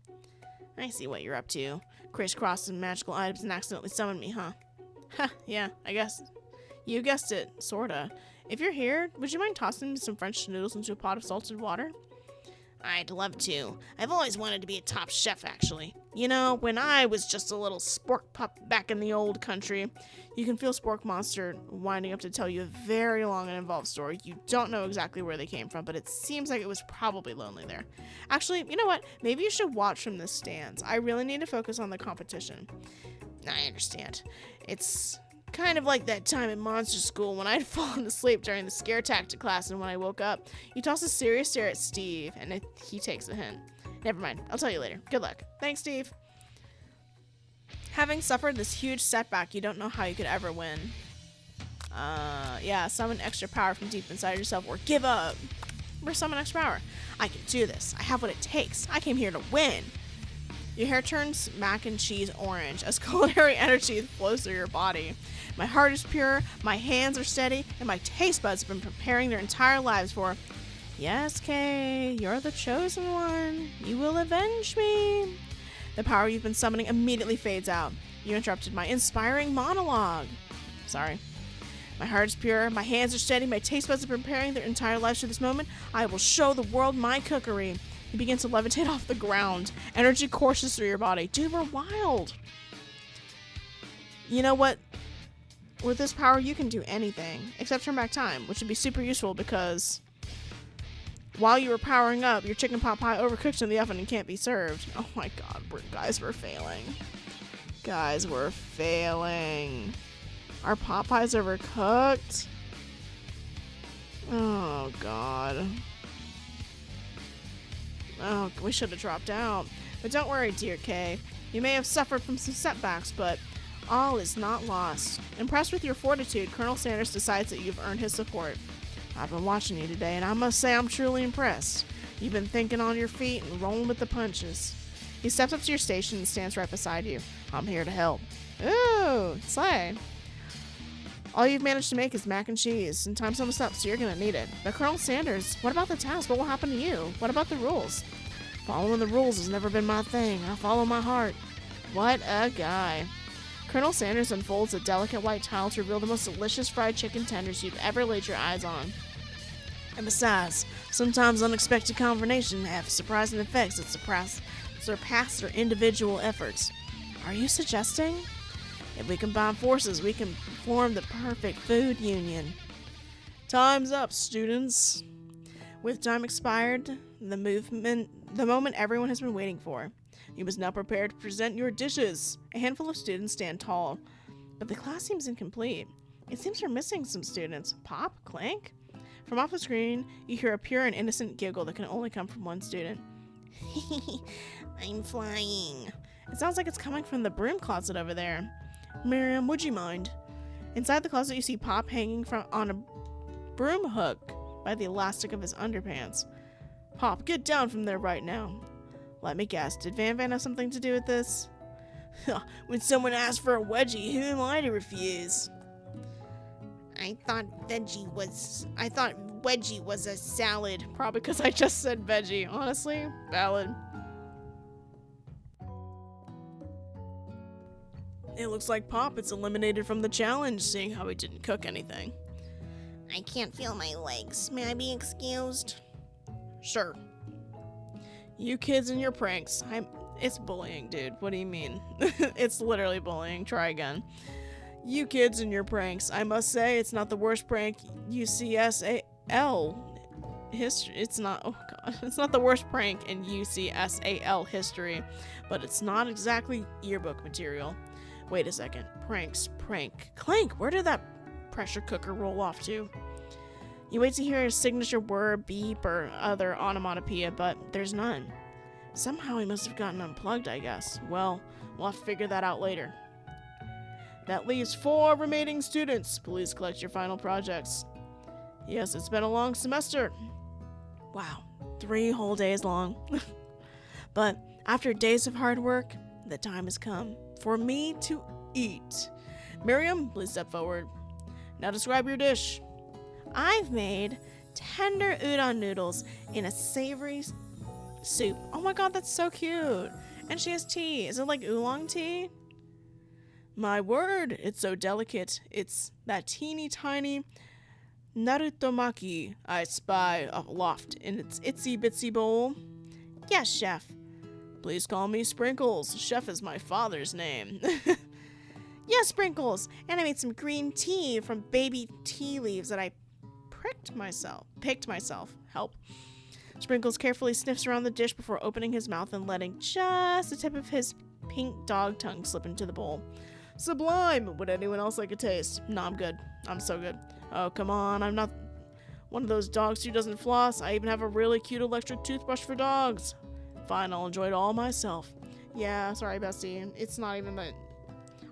A: I see what you're up to. Crisscross some magical items and accidentally summoned me, huh? Ha, yeah, I guess. You guessed it, sorta. If you're here, would you mind tossing some French noodles into a pot of salted water? I'd love to. I've always wanted to be a top chef, actually. You know, when I was just a little spork pup back in the old country, you can feel Spork Monster winding up to tell you a very long and involved story. You don't know exactly where they came from, but it seems like it was probably lonely there. Actually, you know what? Maybe you should watch from the stands. I really need to focus on the competition. I understand. It's kind of like that time in monster school when I'd fallen asleep during the scare tactic class, and when I woke up, you toss a serious stare at Steve, and he takes a hint. Never mind. I'll tell you later. Good luck. Thanks, Steve. Having suffered this huge setback, you don't know how you could ever win. Yeah, summon extra power from deep inside yourself, or give up. Or summon extra power. I can do this. I have what it takes. I came here to win. Your hair turns mac and cheese orange as culinary energy flows through your body. My heart is pure, my hands are steady, and my taste buds have been preparing their entire lives for... Yes, Kay, you're the chosen one. You will avenge me. The power you've been summoning immediately fades out. You interrupted my inspiring monologue. Sorry. My heart is pure, my hands are steady, my taste buds are preparing their entire lives for this moment. I will show the world my cookery. You begin to levitate off the ground. Energy courses through your body. Dude, we're wild. You know what? With this power, you can do anything, except turn back time, which would be super useful because while you were powering up, your chicken pot pie overcooked in the oven and can't be served. Oh my god, guys, we're failing. Guys, we're failing. Our pot pie's overcooked? Oh god. Oh, we should have dropped out. But don't worry, dear Kay. You may have suffered from some setbacks, but all is not lost. Impressed with your fortitude, Colonel Sanders decides that you've earned his support. I've been watching you today, and I must say I'm truly impressed. You've been thinking on your feet and rolling with the punches. He steps up to your station and stands right beside you. I'm here to help. Ooh, slay. All you've managed to make is mac and cheese, and time's almost up, so you're gonna need it. But Colonel Sanders, what about the task? What will happen to you? What about the rules? Following the rules has never been my thing. I follow my heart. What a guy. Colonel Sanders unfolds a delicate white towel to reveal the most delicious fried chicken tenders you've ever laid your eyes on. And besides, sometimes unexpected combinations have surprising effects that surpass their individual efforts. Are you suggesting? If we combine forces, we can form the perfect food union. Time's up, students. With time expired, the moment everyone has been waiting for. You must now prepare to present your dishes. A handful of students stand tall, but the class seems incomplete. It seems we're missing some students. Pop? Clank? From off the screen, you hear a pure and innocent giggle that can only come from one student. I'm flying. It sounds like it's coming from the broom closet over there. Miriam, would you mind? Inside the closet, you see Pop hanging on a broom hook by the elastic of his underpants. Pop, get down from there right now. Let me guess, did Van Van have something to do with this? When someone asks for a wedgie, who am I to refuse? I thought wedgie was a salad. Probably because I just said veggie. Honestly, valid. It looks like Pop is eliminated from the challenge, seeing how he didn't cook anything. I can't feel my legs. May I be excused? Sure. You kids and your pranks. It's bullying, dude. What do you mean? It's literally bullying. Try again. You kids and your pranks. I must say, it's not the worst prank UCSAL history. It's not, oh god. It's not the worst prank in UCSAL history, but it's not exactly yearbook material. Wait a second. Prank. Clank, where did that pressure cooker roll off to? You wait to hear a signature word, beep, or other onomatopoeia, but there's none. Somehow he must have gotten unplugged, I guess. Well, we'll have to figure that out later. That leaves 4 remaining students. Please collect your final projects. Yes, it's been a long semester. Wow, 3 whole days long. But after days of hard work, the time has come for me to eat. Miriam, please step forward. Now describe your dish. I've made tender udon noodles in a savory soup. Oh my god, that's so cute. And she has tea. Is it like oolong tea? My word, it's so delicate. It's that teeny tiny narutomaki I spy aloft in its itsy bitsy bowl. Yes, chef. Please call me Sprinkles. Chef is my father's name. Yes, Sprinkles. And I made some green tea from baby tea leaves that I picked myself. Help. Sprinkles carefully sniffs around the dish before opening his mouth and letting just the tip of his pink dog tongue slip into the bowl. Sublime! Would anyone else like a taste? No, I'm good. I'm so good. Oh, come on. I'm not one of those dogs who doesn't floss. I even have a really cute electric toothbrush for dogs. Fine, I'll enjoy it all myself. Yeah, sorry, bestie. It's not even that.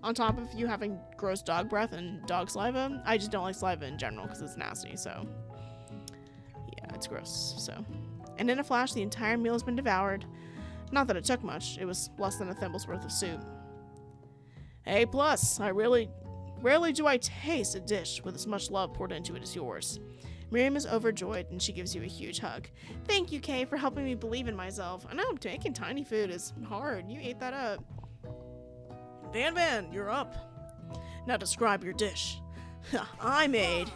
A: On top of you having gross dog breath and dog saliva, I just don't like saliva in general because it's nasty, so. Yeah, it's gross, so. And in a flash, the entire meal has been devoured. Not that it took much. It was less than a thimble's worth of soup. A plus. Rarely do I taste a dish with as much love poured into it as yours. Miriam is overjoyed, and she gives you a huge hug. Thank you, Kay, for helping me believe in myself. I know making tiny food is hard. You ate that up. Van, you're up. Now describe your dish. I made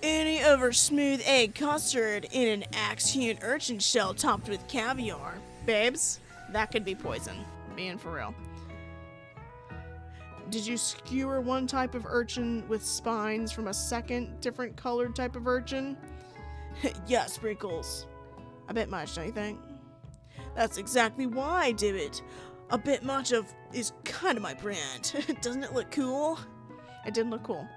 A: any over smooth egg custard in an axe-hewn urchin shell topped with caviar. Babes, that could be poison. Being for real. Did you skewer one type of urchin with spines from a second different colored type of urchin? Yeah, Sprinkles. A bit much, don't you think? That's exactly why I do it. A bit much of is kind of my brand. Doesn't it look cool? It did look cool.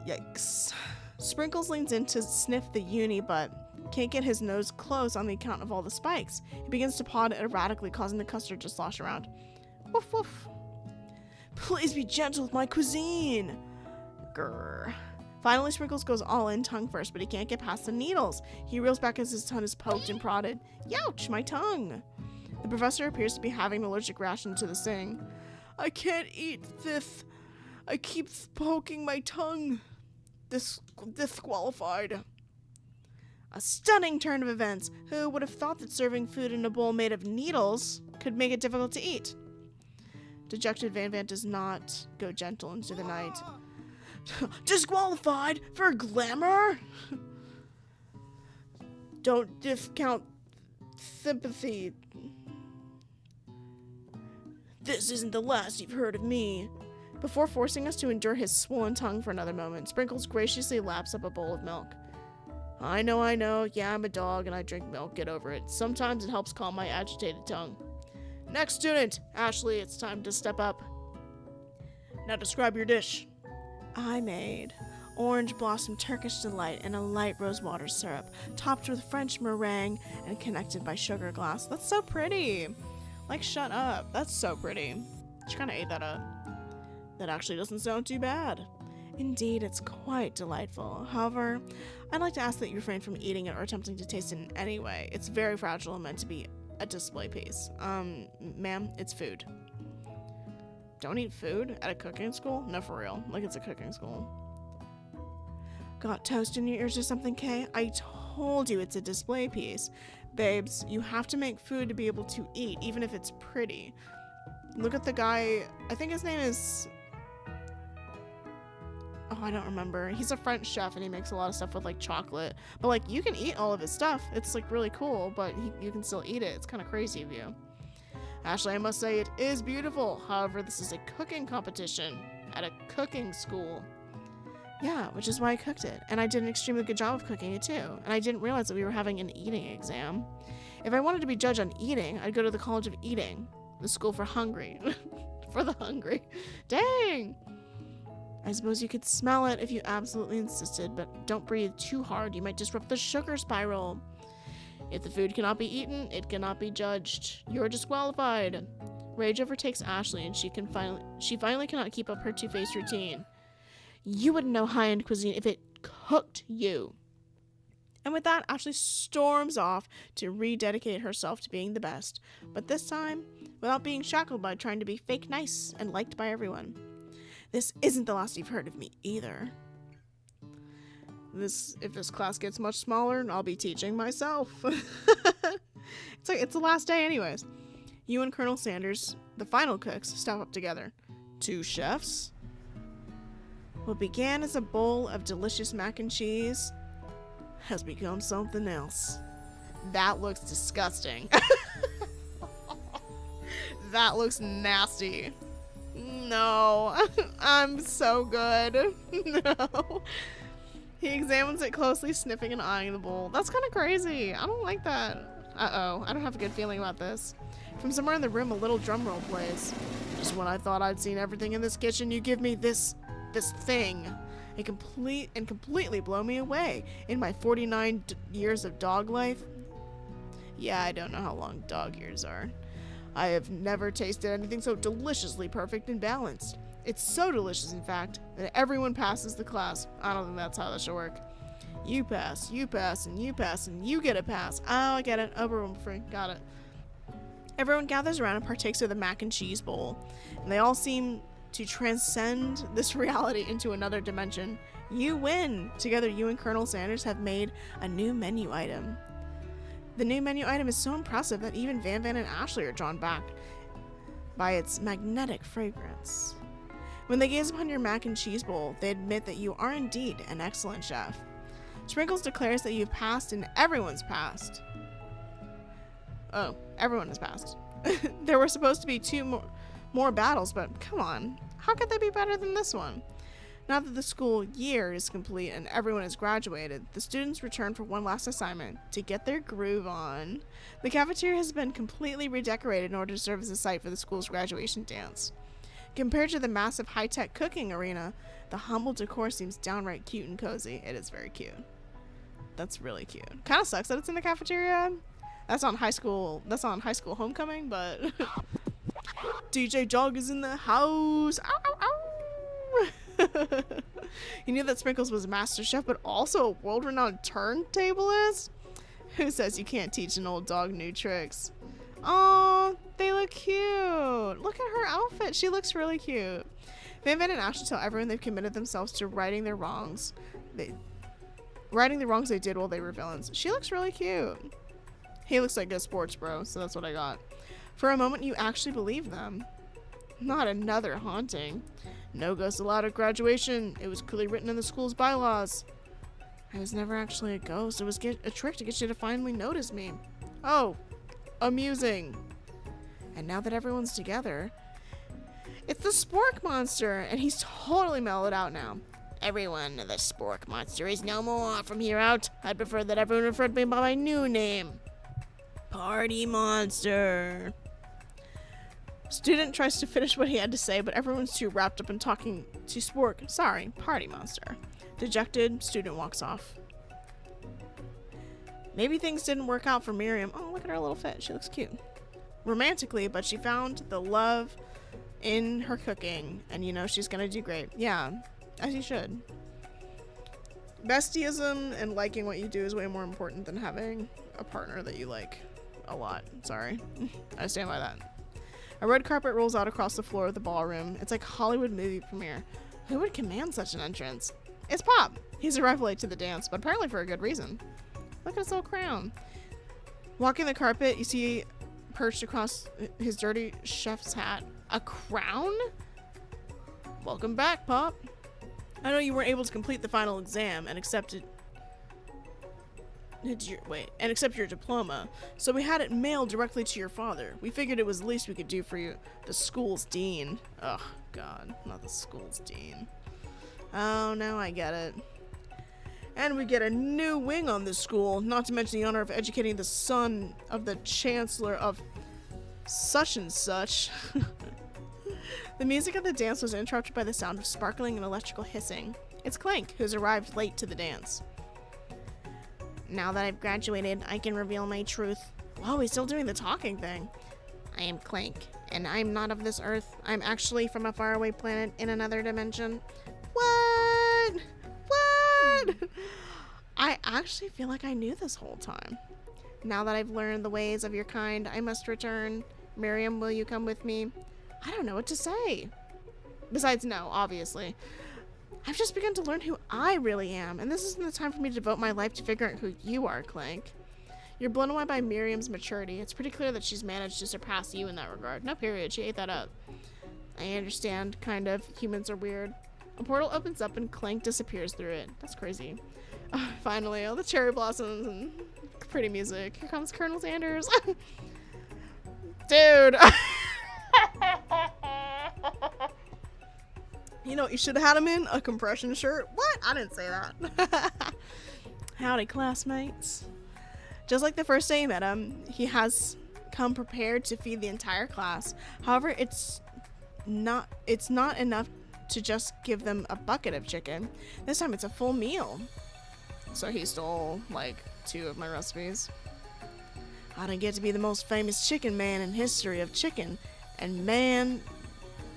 A: Yikes. Sprinkles leans in to sniff the uni, but can't get his nose close on the account of all the spikes. He begins to paw it erratically, causing the custard to slosh around. Woof woof. Please be gentle with my cuisine. Grr. Finally, Sprinkles goes all in, tongue first, but he can't get past the needles. He reels back as his tongue is poked and prodded. Youch, my tongue. The professor appears to be having an allergic reaction to the sing. I can't eat this. I keep poking my tongue. Disqualified. A stunning turn of events. Who would have thought that serving food in a bowl made of needles could make it difficult to eat? Dejected Van does not go gentle into the night. Disqualified for glamour? Don't discount sympathy. This isn't the last you've heard of me. Before forcing us to endure his swollen tongue for another moment, Sprinkles graciously laps up a bowl of milk. I know. Yeah, I'm a dog and I drink milk. Get over it. Sometimes it helps calm my agitated tongue. Next student, Ashley, it's time to step up. Now describe your dish. I made orange blossom Turkish delight and a light rosewater syrup, topped with French meringue and connected by sugar glass. That's so pretty. Like, shut up. That's so pretty. She kind of ate that up. That actually doesn't sound too bad. Indeed, it's quite delightful. However, I'd like to ask that you refrain from eating it or attempting to taste it in any way. It's very fragile and meant to be a display piece. Ma'am, it's food. Don't eat food at a cooking school? No, for real. Like, it's a cooking school. Got toast in your ears or something, Kay? I told you it's a display piece. Babes, you have to make food to be able to eat, even if it's pretty. Look at the guy, I think his name is... Oh, I don't remember. He's a French chef and he makes a lot of stuff with like chocolate. But like, you can eat all of his stuff. It's like really cool, but you can still eat it. It's kind of crazy of you. Ashley, I must say it is beautiful. However, this is a cooking competition at a cooking school. Yeah, which is why I cooked it. And I did an extremely good job of cooking it too. And I didn't realize that we were having an eating exam. If I wanted to be judged on eating, I'd go to the College of Eating, the school for hungry. For the hungry. Dang! I suppose you could smell it if you absolutely insisted, but don't breathe too hard. You might disrupt the sugar spiral. If the food cannot be eaten, it cannot be judged. You're disqualified. Rage overtakes Ashley, and she finally cannot keep up her two-faced routine. You wouldn't know high-end cuisine if it hooked you. And with that, Ashley storms off to rededicate herself to being the best, but this time without being shackled by trying to be fake nice and liked by everyone. This isn't the last you've heard of me either. If this class gets much smaller, I'll be teaching myself. It's the last day anyways. You and Colonel Sanders, the final cooks, step up together. 2 chefs. What began as a bowl of delicious mac and cheese has become something else. That looks disgusting. That looks nasty. No, I'm so good. No. He examines it closely, sniffing and eyeing the bowl. That's kind of crazy. I don't like that. Uh-oh, I don't have a good feeling about this. From somewhere in the room, a little drum roll plays. Just when I thought I'd seen everything in this kitchen, you give me this thing. Completely blow me away. In my 49 years of dog life. Yeah, I don't know how long dog years are. I have never tasted anything so deliciously perfect and balanced. It's so delicious, in fact, that everyone passes the class. I don't think that's how that should work. You pass, and you pass, and you get a pass. Oh, I get it. Overrule free. Got it. Everyone gathers around and partakes of the mac and cheese bowl, and they all seem to transcend this reality into another dimension. You win! Together, you and Colonel Sanders have made a new menu item. The new menu item is so impressive that even Van Van and Ashley are drawn back by its magnetic fragrance. When they gaze upon your mac and cheese bowl, they admit that you are indeed an excellent chef. Sprinkles declares that you've passed and everyone's passed. Oh, everyone has passed. There were supposed to be 2 more battles, but come on. How could they be better than this one? Now that the school year is complete and everyone has graduated, the students return for one last assignment, to get their groove on. The cafeteria has been completely redecorated in order to serve as a site for the school's graduation dance. Compared to the massive high-tech cooking arena, the humble decor seems downright cute and cozy. It is very cute. That's really cute. Kind of sucks that it's in the cafeteria. That's on high school homecoming, but DJ Jog is in the house. Ow, ow, ow. You knew that Sprinkles was a master chef, but also a world-renowned turntablist? Who says you can't teach an old dog new tricks? Oh, they look cute. Look at her outfit. She looks really cute. Van Van and Ashley tell everyone they've committed themselves to righting the wrongs they did while they were villains. She looks really cute. He looks like a sports bro, so that's what I got. For a moment, you actually believe them. Not another haunting. No ghosts allowed at graduation. It was clearly written in the school's bylaws. I was never actually a ghost. It was a trick to get you to finally notice me. Oh, amusing. And now that everyone's together, it's the Spork Monster, and he's totally mellowed out now.
B: Everyone, the Spork Monster is no more. From here out, I'd prefer that everyone refer to me by my new name. Party Monster.
A: Student tries to finish what he had to say, but everyone's too wrapped up in talking to Spork. Sorry, Party Monster. Dejected, student walks off. Maybe things didn't work out for Miriam. Oh, look at her little fit. She looks cute. Romantically, but she found the love in her cooking, and you know she's gonna do great. Yeah, as you should. Bestieism and liking what you do is way more important than having a partner that you like a lot. Sorry. I stand by that. A red carpet rolls out across the floor of the ballroom. It's like Hollywood movie premiere. Who would command such an entrance? It's Pop. He's arrived late to the dance, but apparently for a good reason. Look at his little crown. Walking the carpet, you see perched across his dirty chef's hat a crown? Welcome back, Pop. I know you weren't able to complete the final exam and accept your diploma, so we had it mailed directly to your father. We figured it was the least we could do for you. The school's dean. Ugh, God, not the school's dean. Oh, now I get it. And we get a new wing on this school, not to mention the honor of educating the son of the chancellor of such and such. The music of the dance was interrupted by the sound of sparkling and electrical hissing. It's Clank, who's arrived late to the dance. Now that I've graduated, I can reveal my truth. Whoa, he's still doing the talking thing. I am Clank, and I'm not of this earth. I'm actually from a faraway planet in another dimension. What? I actually feel like I knew this whole time. Now that I've learned the ways of your kind, I must return. Miriam, will you come with me? I don't know what to say. Besides, no, obviously. I've just begun to learn who I really am, and this isn't the time for me to devote my life to figuring out who you are, Clank. You're blown away by Miriam's maturity. It's pretty clear that she's managed to surpass you in that regard. No, period. She ate that up. I understand, kind of. Humans are weird. A portal opens up and Clank disappears through it. That's crazy. Finally, all the cherry blossoms and pretty music. Here comes Colonel Sanders. Dude. You know what you should have had him in? A compression shirt. What? I didn't say that. Howdy, classmates. Just like the first day you met him, he has come prepared to feed the entire class. However, it's not enough to just give them a bucket of chicken. This time it's a full meal. So he stole like 2 of my recipes. I didn't get to be the most famous chicken man in history of chicken, and man,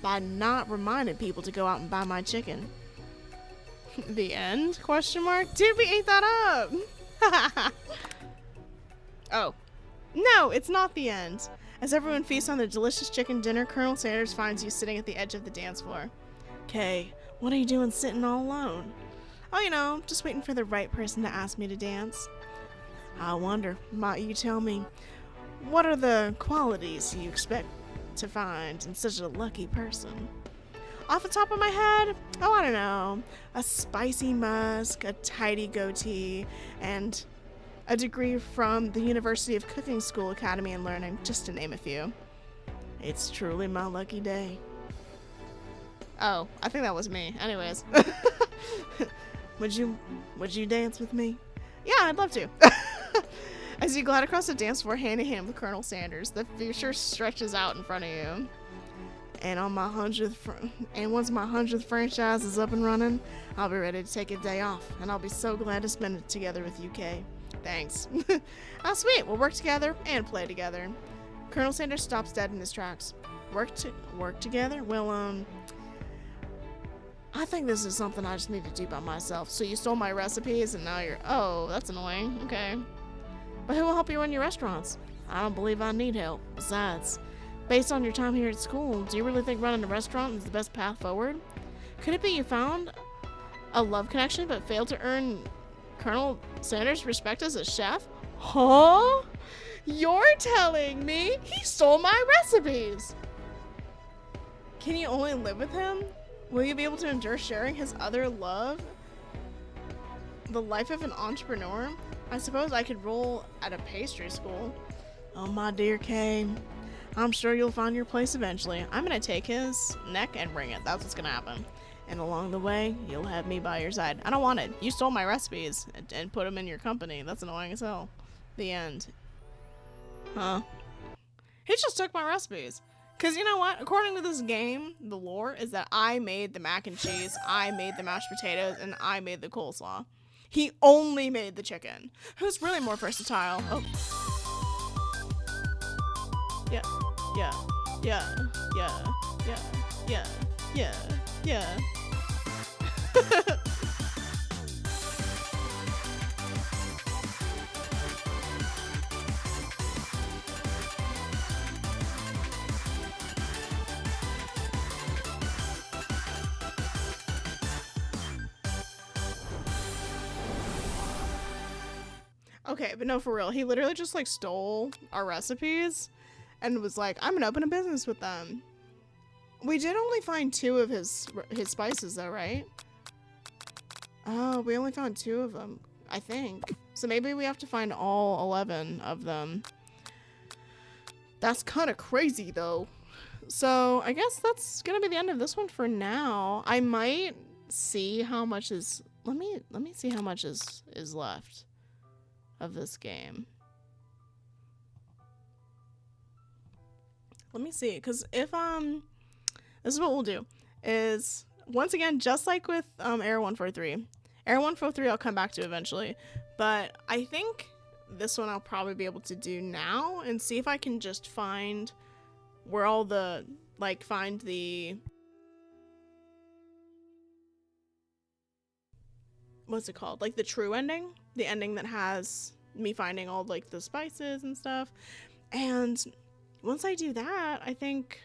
A: by not reminding people to go out and buy my chicken. The end? Question mark? Dude, we ate that up! Oh. No, it's not the end. As everyone feasts on their delicious chicken dinner, Colonel Sanders finds you sitting at the edge of the dance floor. Kay, what are you doing sitting all alone? Oh, you know, just waiting for the right person to ask me to dance. I wonder, might you tell me, what are the qualities you expect to find in such a lucky person? Off the top of my head, oh, I don't know, a spicy musk, a tidy goatee, and a degree from the University of Cooking School Academy and Learning, just to name a few. It's truly my lucky day. Oh, I think that was me. Anyways. Would you dance with me? Yeah, I'd love to. As you glide across the dance floor hand in hand with Colonel Sanders, the future stretches out in front of you. And on my 100th, once my 100th franchise is up and running, I'll be ready to take a day off, and I'll be so glad to spend it together with you, Kay. Thanks. Oh, sweet. We'll work together and play together. Colonel Sanders stops dead in his tracks. Work together? Well, I think this is something I just need to do by myself. So you stole my recipes and now you're... Oh, that's annoying. Okay. But who will help you run your restaurants? I don't believe I need help. Besides, based on your time here at school, do you really think running a restaurant is the best path forward? Could it be you found a love connection but failed to earn Colonel Sanders' respect as a chef? Huh? You're telling me he stole my recipes? Can you only live with him? Will you be able to endure sharing his other love? The life of an entrepreneur? I suppose I could roll at a pastry school. Oh, my dear Kay. I'm sure you'll find your place eventually. I'm gonna take his neck and bring it. That's what's gonna happen. And along the way, you'll have me by your side. I don't want it. You stole my recipes and put them in your company. That's annoying as hell. The end. Huh? He just took my recipes. Because you know what? According to this game, the lore is that I made the mac and cheese, I made the mashed potatoes, and I made the coleslaw. He only made the chicken. Who's really more versatile? Oh. Yeah. Yeah. Yeah. Yeah. Yeah. Yeah. Yeah. Yeah. Okay, but no, for real. He literally just like stole our recipes and was like, I'm gonna open a business with them. We did only find 2 of his spices though, right? Oh, we only found 2 of them, I think. So maybe we have to find all 11 of them. That's kind of crazy though. So I guess that's gonna be the end of this one for now. I might see how much is, let me see how much is left of this game. Let me see, because if this is what we'll do is, once again, just like with Era 143, Era 143 I'll come back to eventually, but I think this one I'll probably be able to do now and see if I can just find where all the, like, find the what's it called? Like the true ending, the ending that has me finding all like the spices and stuff. And once I do that, I think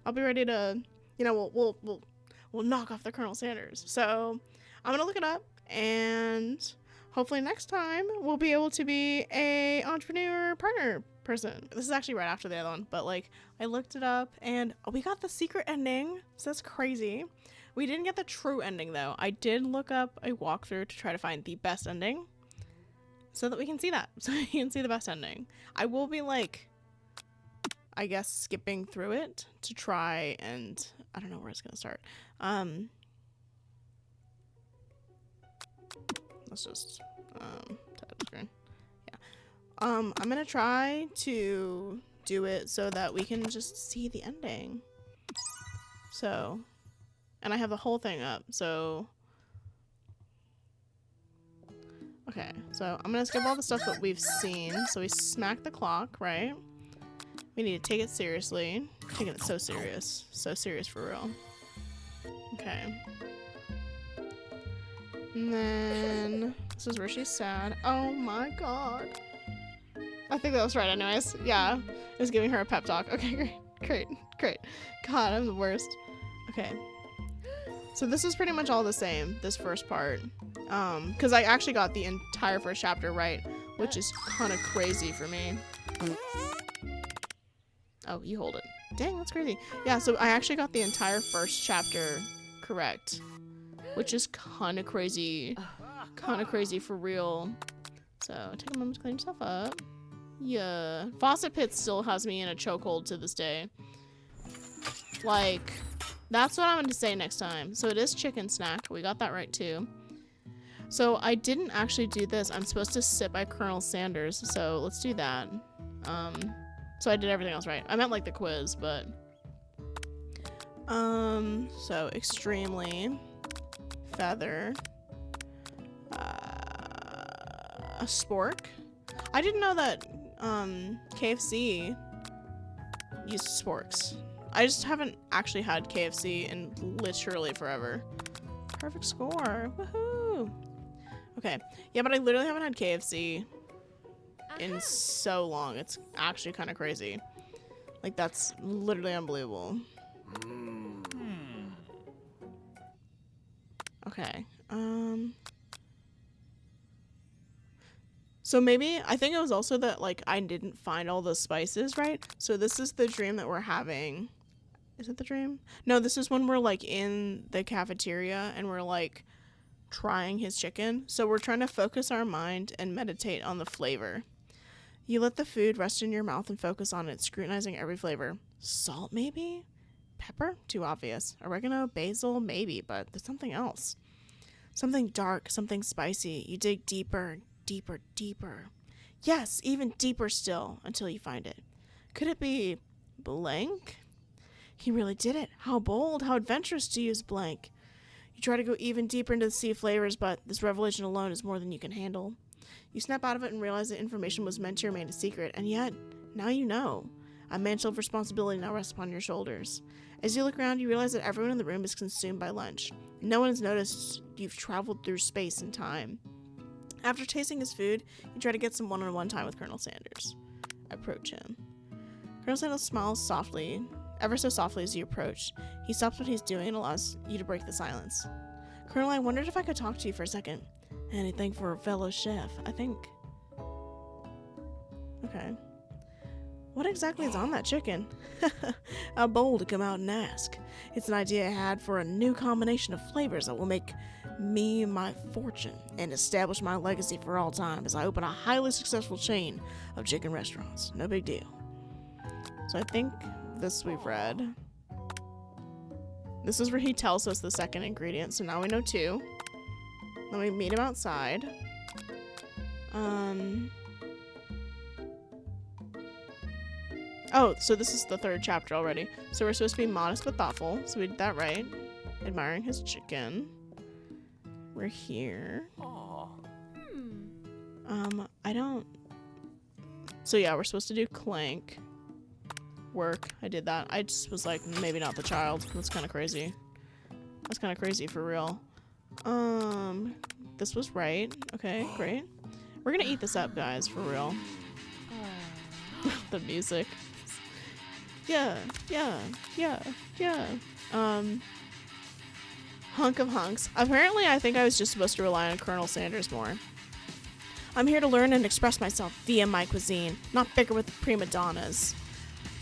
A: I'll be ready to, you know, we'll knock off the Colonel Sanders. So I'm gonna look it up, and hopefully next time we'll be able to be a entrepreneur partner person. This is actually right after the other one, but like I looked it up and we got the secret ending, so that's crazy. We didn't get the true ending though. I did look up a walkthrough to try to find the best ending so that we can see that. So you can see the best ending. I will be like, I guess, skipping through it to try, and I don't know where it's gonna start. Let's just type screen. Yeah. I'm gonna try to do it so that we can just see the ending. So, and I have the whole thing up, so okay, so I'm gonna skip all the stuff that we've seen. So we smack the clock, right? We need to take it seriously. Taking it so serious for real. Okay. And then this is where she's sad. Oh my god. I think that was right anyways. Yeah, it was giving her a pep talk. Okay, great. God, I'm the worst. Okay. So this is pretty much all the same, this first part. Because I actually got the entire first chapter right, which is kind of crazy for me. Oh, you hold it. Dang, that's crazy. Yeah, so I actually got the entire first chapter correct, which is kind of crazy. Kind of crazy for real. So take a moment to clean yourself up. Yeah. Faucet Pit still has me in a chokehold to this day. Like, that's what I'm going to say next time. So it is chicken snack. We got that right too. So I didn't actually do this. I'm supposed to sit by Colonel Sanders. So let's do that. So I did everything else right. I meant like the quiz, but so extremely feather, a spork. I didn't know that KFC used sporks. I just haven't actually had KFC in literally forever. Perfect score. Woohoo. Okay. Yeah, but I literally haven't had KFC in so long. It's actually kind of crazy. Like, that's literally unbelievable. Okay. So maybe, I think it was also that, like, I didn't find all the spices right. So this is the dream that we're having. Is it the dream? No, this is when we're, like, in the cafeteria and we're, like, trying his chicken. So we're trying to focus our mind and meditate on the flavor. You let the food rest in your mouth and focus on it, scrutinizing every flavor. Salt, maybe? Pepper? Too obvious. Oregano? Basil? Maybe, but there's something else. Something dark, something spicy. You dig deeper, deeper, deeper. Yes, even deeper still, until you find it. Could it be blank? He really did it. How bold, how adventurous to use blank. You try to go even deeper into the sea of flavors, but this revelation alone is more than you can handle. You snap out of it and realize that information was meant to remain a secret, and yet, now you know. A mantle of responsibility now rests upon your shoulders. As you look around, you realize that everyone in the room is consumed by lunch. No one has noticed you've traveled through space and time. After tasting his food, you try to get some one-on-one time with Colonel Sanders. Approach him. Colonel Sanders smiles softly, ever so softly as you approach. He stops what he's doing and allows you to break the silence. Colonel, I wondered if I could talk to you for a second. Anything for a fellow chef, I think. Okay. What exactly is on that chicken? How bold to come out and ask. It's an idea I had for a new combination of flavors that will make me my fortune and establish my legacy for all time as I open a highly successful chain of chicken restaurants. No big deal. So I think this we've read. This is where he tells us the second ingredient, so now we know 2. Then we meet him outside. Oh, so this is the 3rd chapter already. So we're supposed to be modest but thoughtful. So we did that right. Admiring his chicken. We're here. I don't... So yeah, we're supposed to do clank. Work. I did that. I just was like, maybe not the child. That's kind of crazy. That's kind of crazy for real. this was right. Okay, great. We're gonna eat this up, guys, for real. The music. Yeah, yeah, yeah, yeah. Hunk of hunks. Apparently, I think I was just supposed to rely on Colonel Sanders more. I'm here to learn and express myself via my cuisine, not bicker with the prima donnas.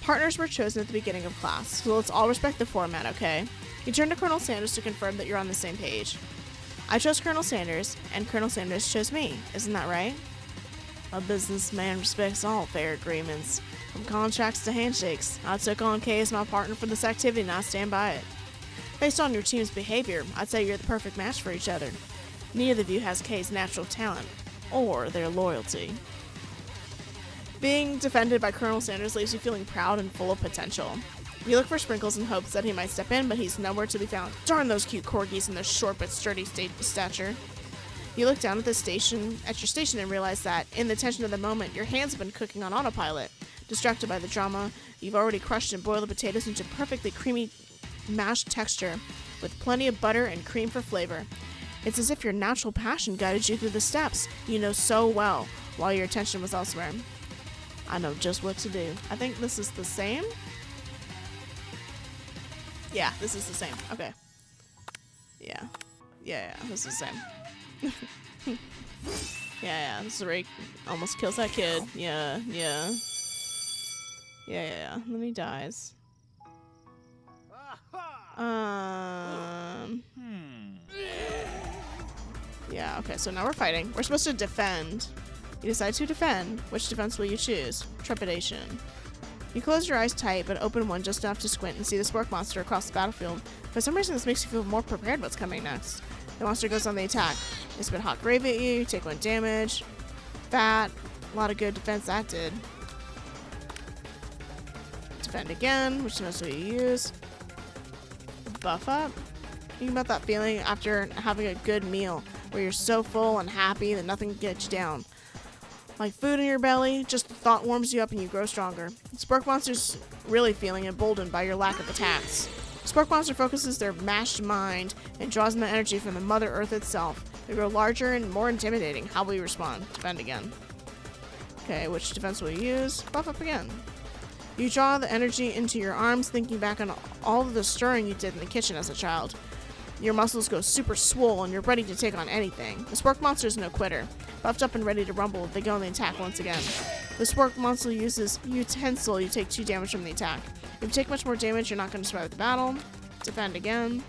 A: Partners were chosen at the beginning of class, so let's all respect the format, okay? You turn to Colonel Sanders to confirm that you're on the same page. I chose Colonel Sanders, and Colonel Sanders chose me. Isn't that right? A businessman respects all fair agreements, from contracts to handshakes. I took on Kay as my partner for this activity, and I stand by it. Based on your team's behavior, I'd say you're the perfect match for each other. Neither of you has Kay's natural talent, or their loyalty. Being defended by Colonel Sanders leaves you feeling proud and full of potential. You look for Sprinkles in hopes that he might step in, but he's nowhere to be found. Darn those cute corgis and their short but sturdy stature. You look down at your station and realize that, in the tension of the moment, your hands have been cooking on autopilot. Distracted by the drama, you've already crushed and boiled the potatoes into perfectly creamy mashed texture, with plenty of butter and cream for flavor. It's as if your natural passion guided you through the steps you know so well, while your attention was elsewhere. I know just what to do. I think this is the same. Yeah, this is the same. Okay. Yeah. Yeah, this is the same. Yeah, this is where he almost kills that kid. Yeah. Then he dies. Yeah, okay, so now we're fighting. We're supposed to defend. You decide to defend. Which defense will you choose? Trepidation. You close your eyes tight, but open one just enough to squint and see the spork monster across the battlefield. For some reason, this makes you feel more prepared what's coming next. The monster goes on the attack. They spit hot gravy at you, take 1 damage. Fat. A lot of good defense that did. Defend again. Which defense will you use? Buff up. Think about that feeling after having a good meal, where you're so full and happy that nothing gets you down. Like food in your belly, just the thought warms you up and you grow stronger. Spork Monster's really feeling emboldened by your lack of attacks. Spork Monster focuses their mashed mind and draws in the energy from the Mother Earth itself. They grow larger and more intimidating. How will you respond? Defend again. Okay, which defense will you use? Buff up again. You draw the energy into your arms, thinking back on all of the stirring you did in the kitchen as a child. Your muscles go super swole and you're ready to take on anything. The Spork Monster is no quitter. Buffed up and ready to rumble, they go on the attack once again. The Spork Monster uses utensil. You take 2 damage from the attack. If you take much more damage, you're not going to survive the battle. Defend again.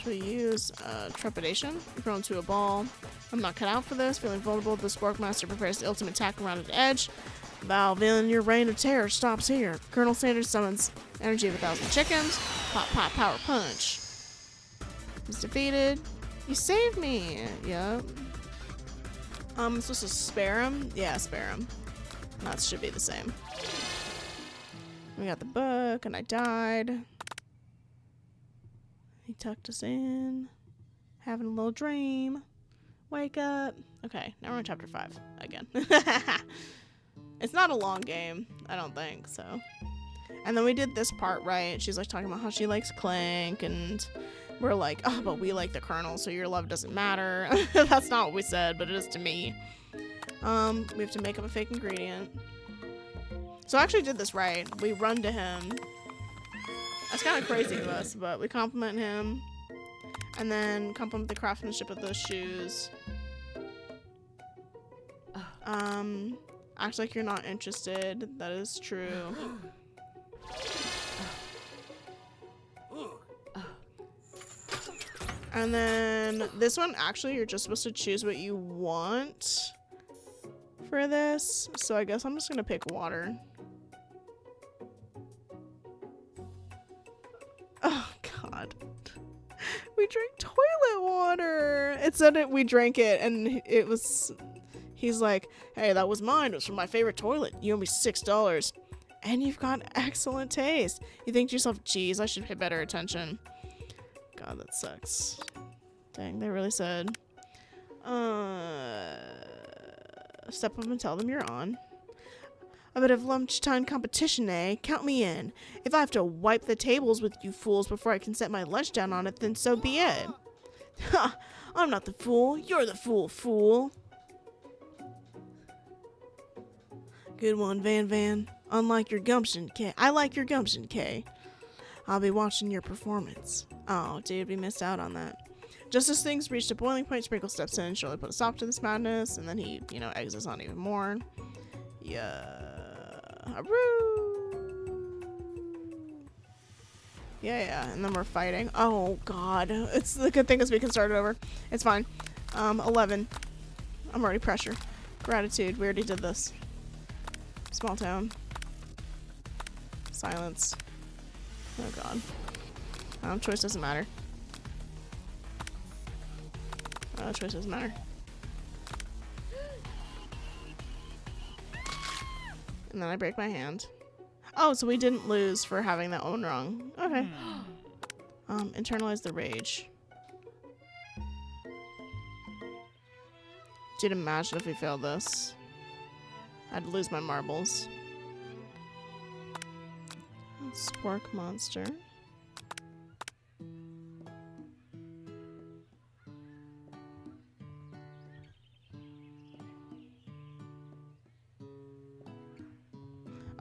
A: So we use trepidation. You're thrown to a ball. I'm not cut out for this. Feeling vulnerable, the Spork Monster prepares the ultimate attack around its edge. Valvin, your reign of terror stops here. Colonel Sanders summons energy of 1,000 chickens. Pop, pop, power punch. He's defeated. You saved me. Yep. I'm supposed to spare him? Yeah, spare him. That should be the same. We got the book, and I died. He tucked us in. Having a little dream. Wake up. Okay, now we're on chapter 5 again. It's not a long game, I don't think, so. And then we did this part, right? She's like talking about how she likes Clank, and we're like, oh, but we like the Colonel, so your love doesn't matter. That's not what we said, but it is to me. We have to make up a fake ingredient. So I actually did this right. We run to him. That's kind of crazy of us, but we compliment him. And then compliment the craftsmanship of those shoes. Act like you're not interested. That is true. And then this one, actually, you're just supposed to choose what you want for this. So I guess I'm just gonna pick water. Oh, God. We drank toilet water. It said it, we drank it, and it was... He's like, hey, that was mine. It was from my favorite toilet. You owe me $6. And you've got excellent taste. You think to yourself, geez, I should pay better attention. God, that sucks. Dang, they really said. Step up and tell them you're on. A bit of lunchtime competition, eh? Count me in. If I have to wipe the tables with you fools before I can set my lunch down on it, then so be it. Ha! I'm not the fool. You're the fool. Good one, Van Van. Unlike your gumption, Kay. I like your gumption, Kay. I'll be watching your performance. Oh, dude, we missed out on that. Just as things reached a boiling point, Sprinkle steps in and surely put a stop to this madness, and then he, eggs us on even more. Yeah. Yeah, and then we're fighting. Oh, God. It's the good thing is we can start it over. It's fine. 11. I'm already pressure. Gratitude. We already did this. Small town. Silence. Oh, God. Choice doesn't matter. Choice doesn't matter. And then I break my hand. Oh, so we didn't lose for having that one wrong. Okay. Internalize the rage. Dude, imagine if we failed this. I'd lose my marbles. Spork monster.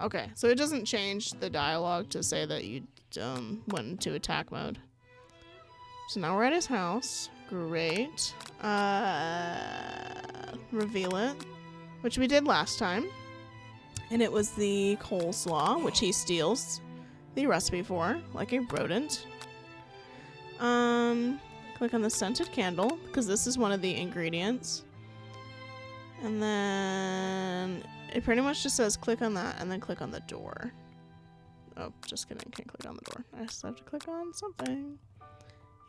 A: Okay, so it doesn't change the dialogue to say that you went into attack mode. So now we're at his house. Great. Reveal it, which we did last time. And it was the coleslaw, which he steals the recipe for, like a rodent. Click on the scented candle, because this is one of the ingredients. And then it pretty much just says click on that and then click on the door. Oh, just kidding. Can't click on the door. I just have to click on something.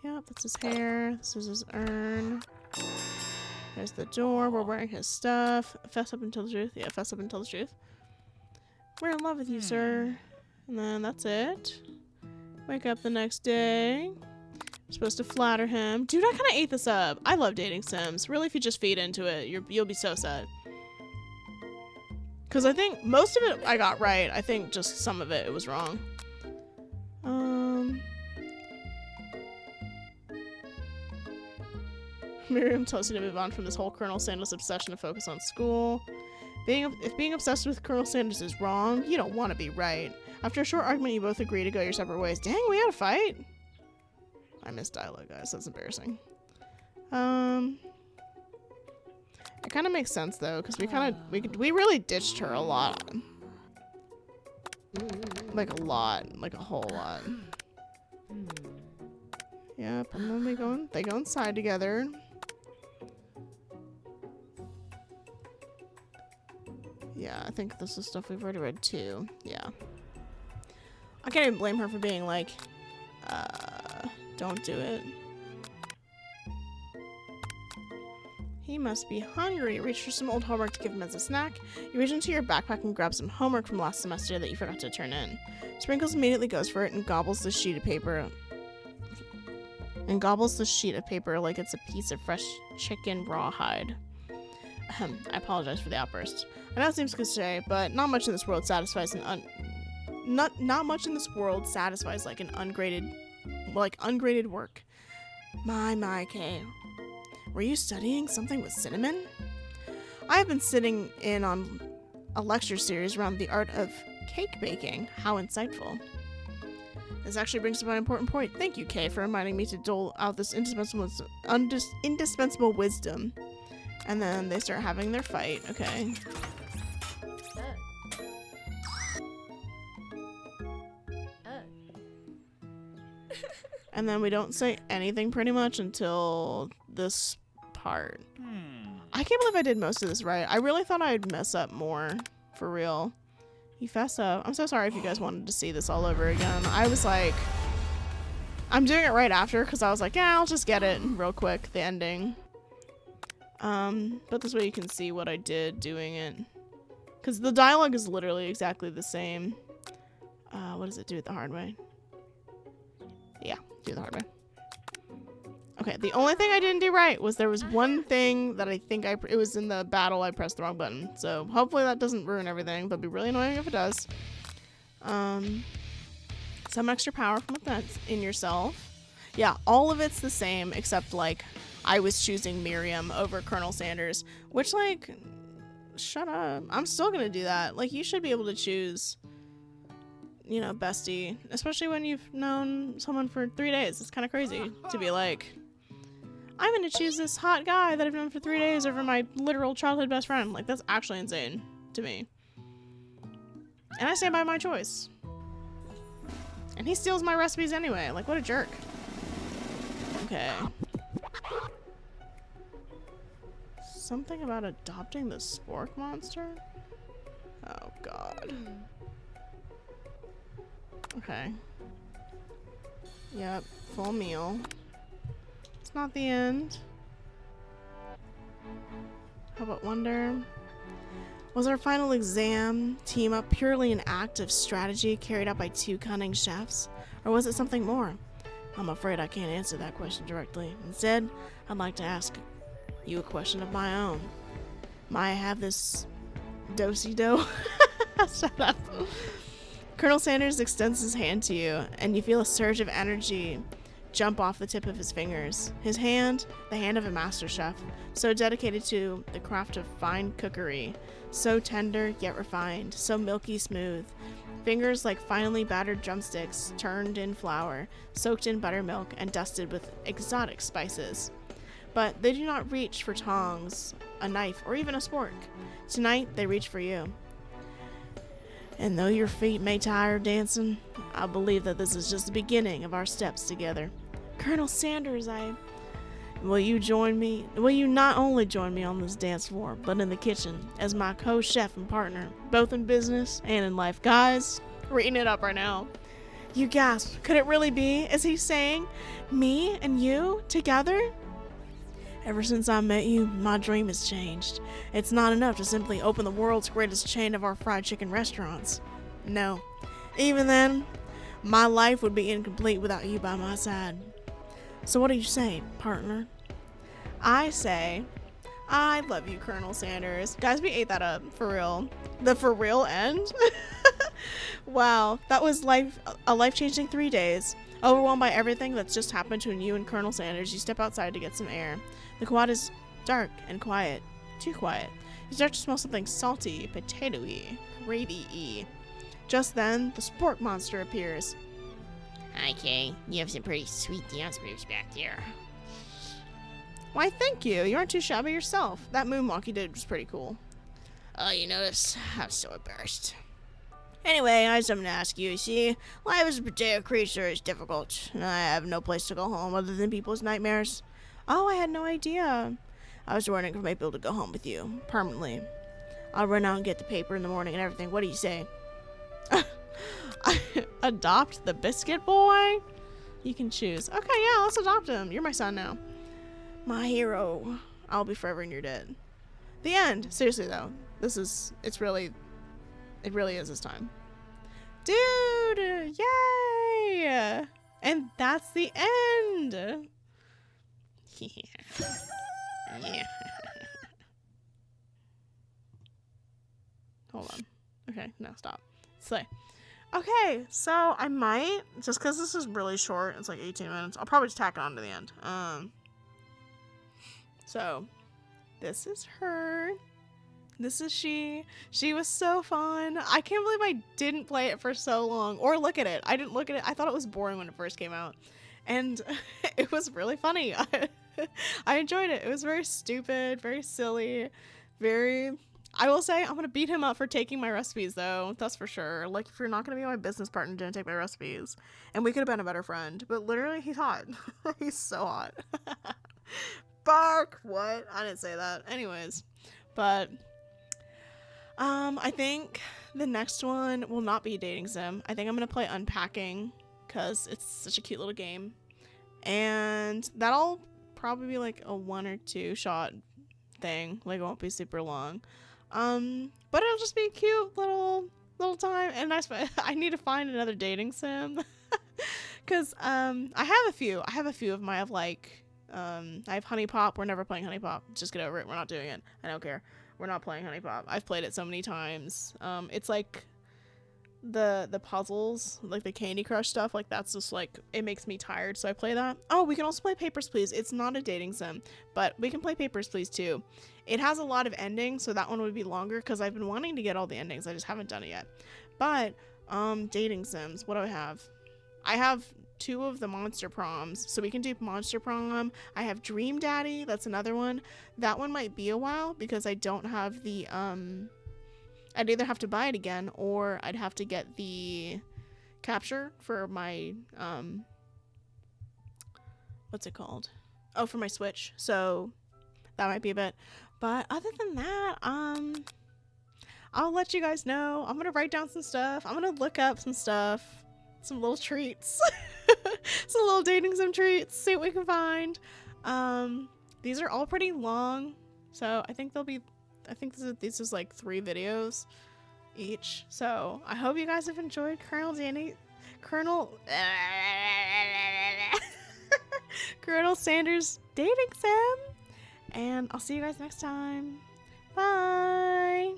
A: Yep, that's his hair. This is his urn. There's the door. We're wearing his stuff. Fess up until the truth. Yeah, fess up until the truth. We're in love with you, sir. And then that's it. Wake up the next day. We're supposed to flatter him. Dude, I kind of ate this up. I love dating sims. Really, if you just feed into it, you'll be so set. Because I think most of it I got right. I think just some of it was wrong. Miriam tells you to move on from this whole Colonel Sanders obsession to focus on school. If being obsessed with Colonel Sanders is wrong, you don't want to be right. After a short argument, you both agree to go your separate ways. Dang, we had a fight. I missed dialogue, guys. That's embarrassing. It kind of makes sense though, because we really ditched her a lot. Like a lot, like a whole lot. Yep, and then they go inside together. Yeah, I think this is stuff we've already read too. Yeah. I can't even blame her for being like, don't do it. He must be hungry. Reach for some old homework to give him as a snack. You reach into your backpack and grab some homework from last semester that you forgot to turn in. Sprinkles immediately goes for it and gobbles the sheet of paper. Like it's a piece of fresh chicken rawhide. I apologize for the outburst. I know it seems cliche, but not much in this world satisfies not much in this world satisfies like ungraded work. My, Kay. Were you studying something with cinnamon? I have been sitting in on a lecture series around the art of cake baking. How insightful. This actually brings up an important point. Thank you, Kay, for reminding me to dole out this indispensable wisdom. And then they start having their fight. Okay. And then we don't say anything pretty much until this part. I can't believe I did most of this right. I really thought I'd mess up more. For real. You fess up. I'm so sorry if you guys wanted to see this all over again. I was like, I'm doing it right after because I was like, yeah, I'll just get it real quick, the ending. But this way you can see what I did doing it. Because the dialogue is literally exactly the same. What does it do it the hard way? Yeah, do it the hard way. Okay, the only thing I didn't do right was there was one thing that I think it was in the battle I pressed the wrong button. So hopefully that doesn't ruin everything, but it'd be really annoying if it does. Some extra power from what's in yourself. Yeah, all of it's the same except like I was choosing Miriam over Colonel Sanders, which like shut up. I'm still going to do that. Like you should be able to choose, you know, bestie, especially when you've known someone for 3 days. It's kind of crazy to be like, I'm going to choose this hot guy that I've known for 3 days over my literal childhood best friend. Like that's actually insane to me. And I stand by my choice. And he steals my recipes anyway. Like what a jerk. Okay. Something about adopting the spork monster? Oh god. Okay. Yep, full meal. It's not the end. How about wonder? Was our final exam team up purely an act of strategy carried out by 2 cunning chefs? Or was it something more? I'm afraid I can't answer that question directly. Instead, I'd like to ask you a question of my own. Might I have this do-si-do? Shut up. Colonel Sanders extends his hand to you, and you feel a surge of energy jump off the tip of his fingers. His hand, the hand of a master chef, so dedicated to the craft of fine cookery, so tender yet refined, so milky smooth. Fingers like finely battered drumsticks, turned in flour, soaked in buttermilk, and dusted with exotic spices. But they do not reach for tongs, a knife, or even a spork. Tonight, they reach for you. And though your feet may tire dancing, I believe that this is just the beginning of our steps together. Colonel Sanders, will you join me? Will you not only join me on this dance floor, but in the kitchen as my co-chef and partner, both in business and in life? Guys, we're eating it up right now. You gasp. Could it really be? Is he saying me and you together? Ever since I met you, my dream has changed. It's not enough to simply open the world's greatest chain of our fried chicken restaurants. No. Even then, my life would be incomplete without you by my side. So what do you say, partner? I say, I love you, Colonel Sanders. Guys, we ate that up, for real. The for real end? Wow, that was a life-changing 3 days. Overwhelmed by everything that's just happened to you and Colonel Sanders, you step outside to get some air. The quad is dark and quiet. Too quiet. You start to smell something salty, potato-y, gravy-y. Just then, the spork monster appears.
B: Hi, Kay. You have some pretty sweet dance moves back there.
A: Why, thank you. You aren't too shabby yourself. That moonwalk you did was pretty cool.
B: Oh, you notice? I'm so embarrassed.
A: Anyway, I have something to ask you. See, life as a potato creature is difficult. I have no place to go home other than people's nightmares. Oh, I had no idea. I was wondering if I might be able to go home with you, permanently. I'll run out and get the paper in the morning and everything. What do you say? Adopt the biscuit boy? You can choose. Okay, yeah, let's adopt him. You're my son now. My hero. I'll be forever in your debt. The end. Seriously, though. It really is this time. Dude! Yay! And that's the end!
B: Yeah.
A: Hold on. Okay, no, stop. Slay. Okay, so I might, just because this is really short, it's like 18 minutes, I'll probably just tack it on to the end. So, this is her. This is she. She was so fun. I can't believe I didn't play it for so long, or look at it. I didn't look at it. I thought it was boring when it first came out. And it was really funny. I enjoyed it. It was very stupid, very silly, I will say, I'm going to beat him up for taking my recipes, though. That's for sure. Like, if you're not going to be my business partner, didn't take my recipes. And we could have been a better friend. But literally, he's hot. He's so hot. Bark! What? I didn't say that. Anyways. But, I think the next one will not be a dating sim. I think I'm going to play Unpacking, because it's such a cute little game. And that'll probably be like a 1 or 2 shot thing. Like, it won't be super long. But it'll just be a cute little time. And I need to find another dating sim. Cause, I have a few of my, I have Honey Pop. We're never playing Honey Pop. Just get over it. We're not doing it. I don't care. We're not playing Honey Pop. I've played it so many times. It's like the puzzles, like the Candy Crush stuff, like that's just like, it makes me tired, so I play that. Oh, we can also play Papers, Please. It's not a dating sim, but we can play Papers, Please too. It has a lot of endings, so that one would be longer because I've been wanting to get all the endings. I just haven't done it yet. But dating sims, what do I have? I have 2 of the Monster Proms, so we can do Monster Prom. I have Dream Daddy, that's another one. That one might be a while because I don't have the I'd either have to buy it again or I'd have to get the capture for my what's it called? Oh, for my Switch. So that might be a bit. But other than that, I'll let you guys know. I'm gonna write down some stuff. I'm gonna look up some stuff. Some little treats. Some little dating sim treats. See what we can find. These are all pretty long. So I think this is like 3 videos each. So I hope you guys have enjoyed Colonel Sanders dating sim. And I'll see you guys next time. Bye.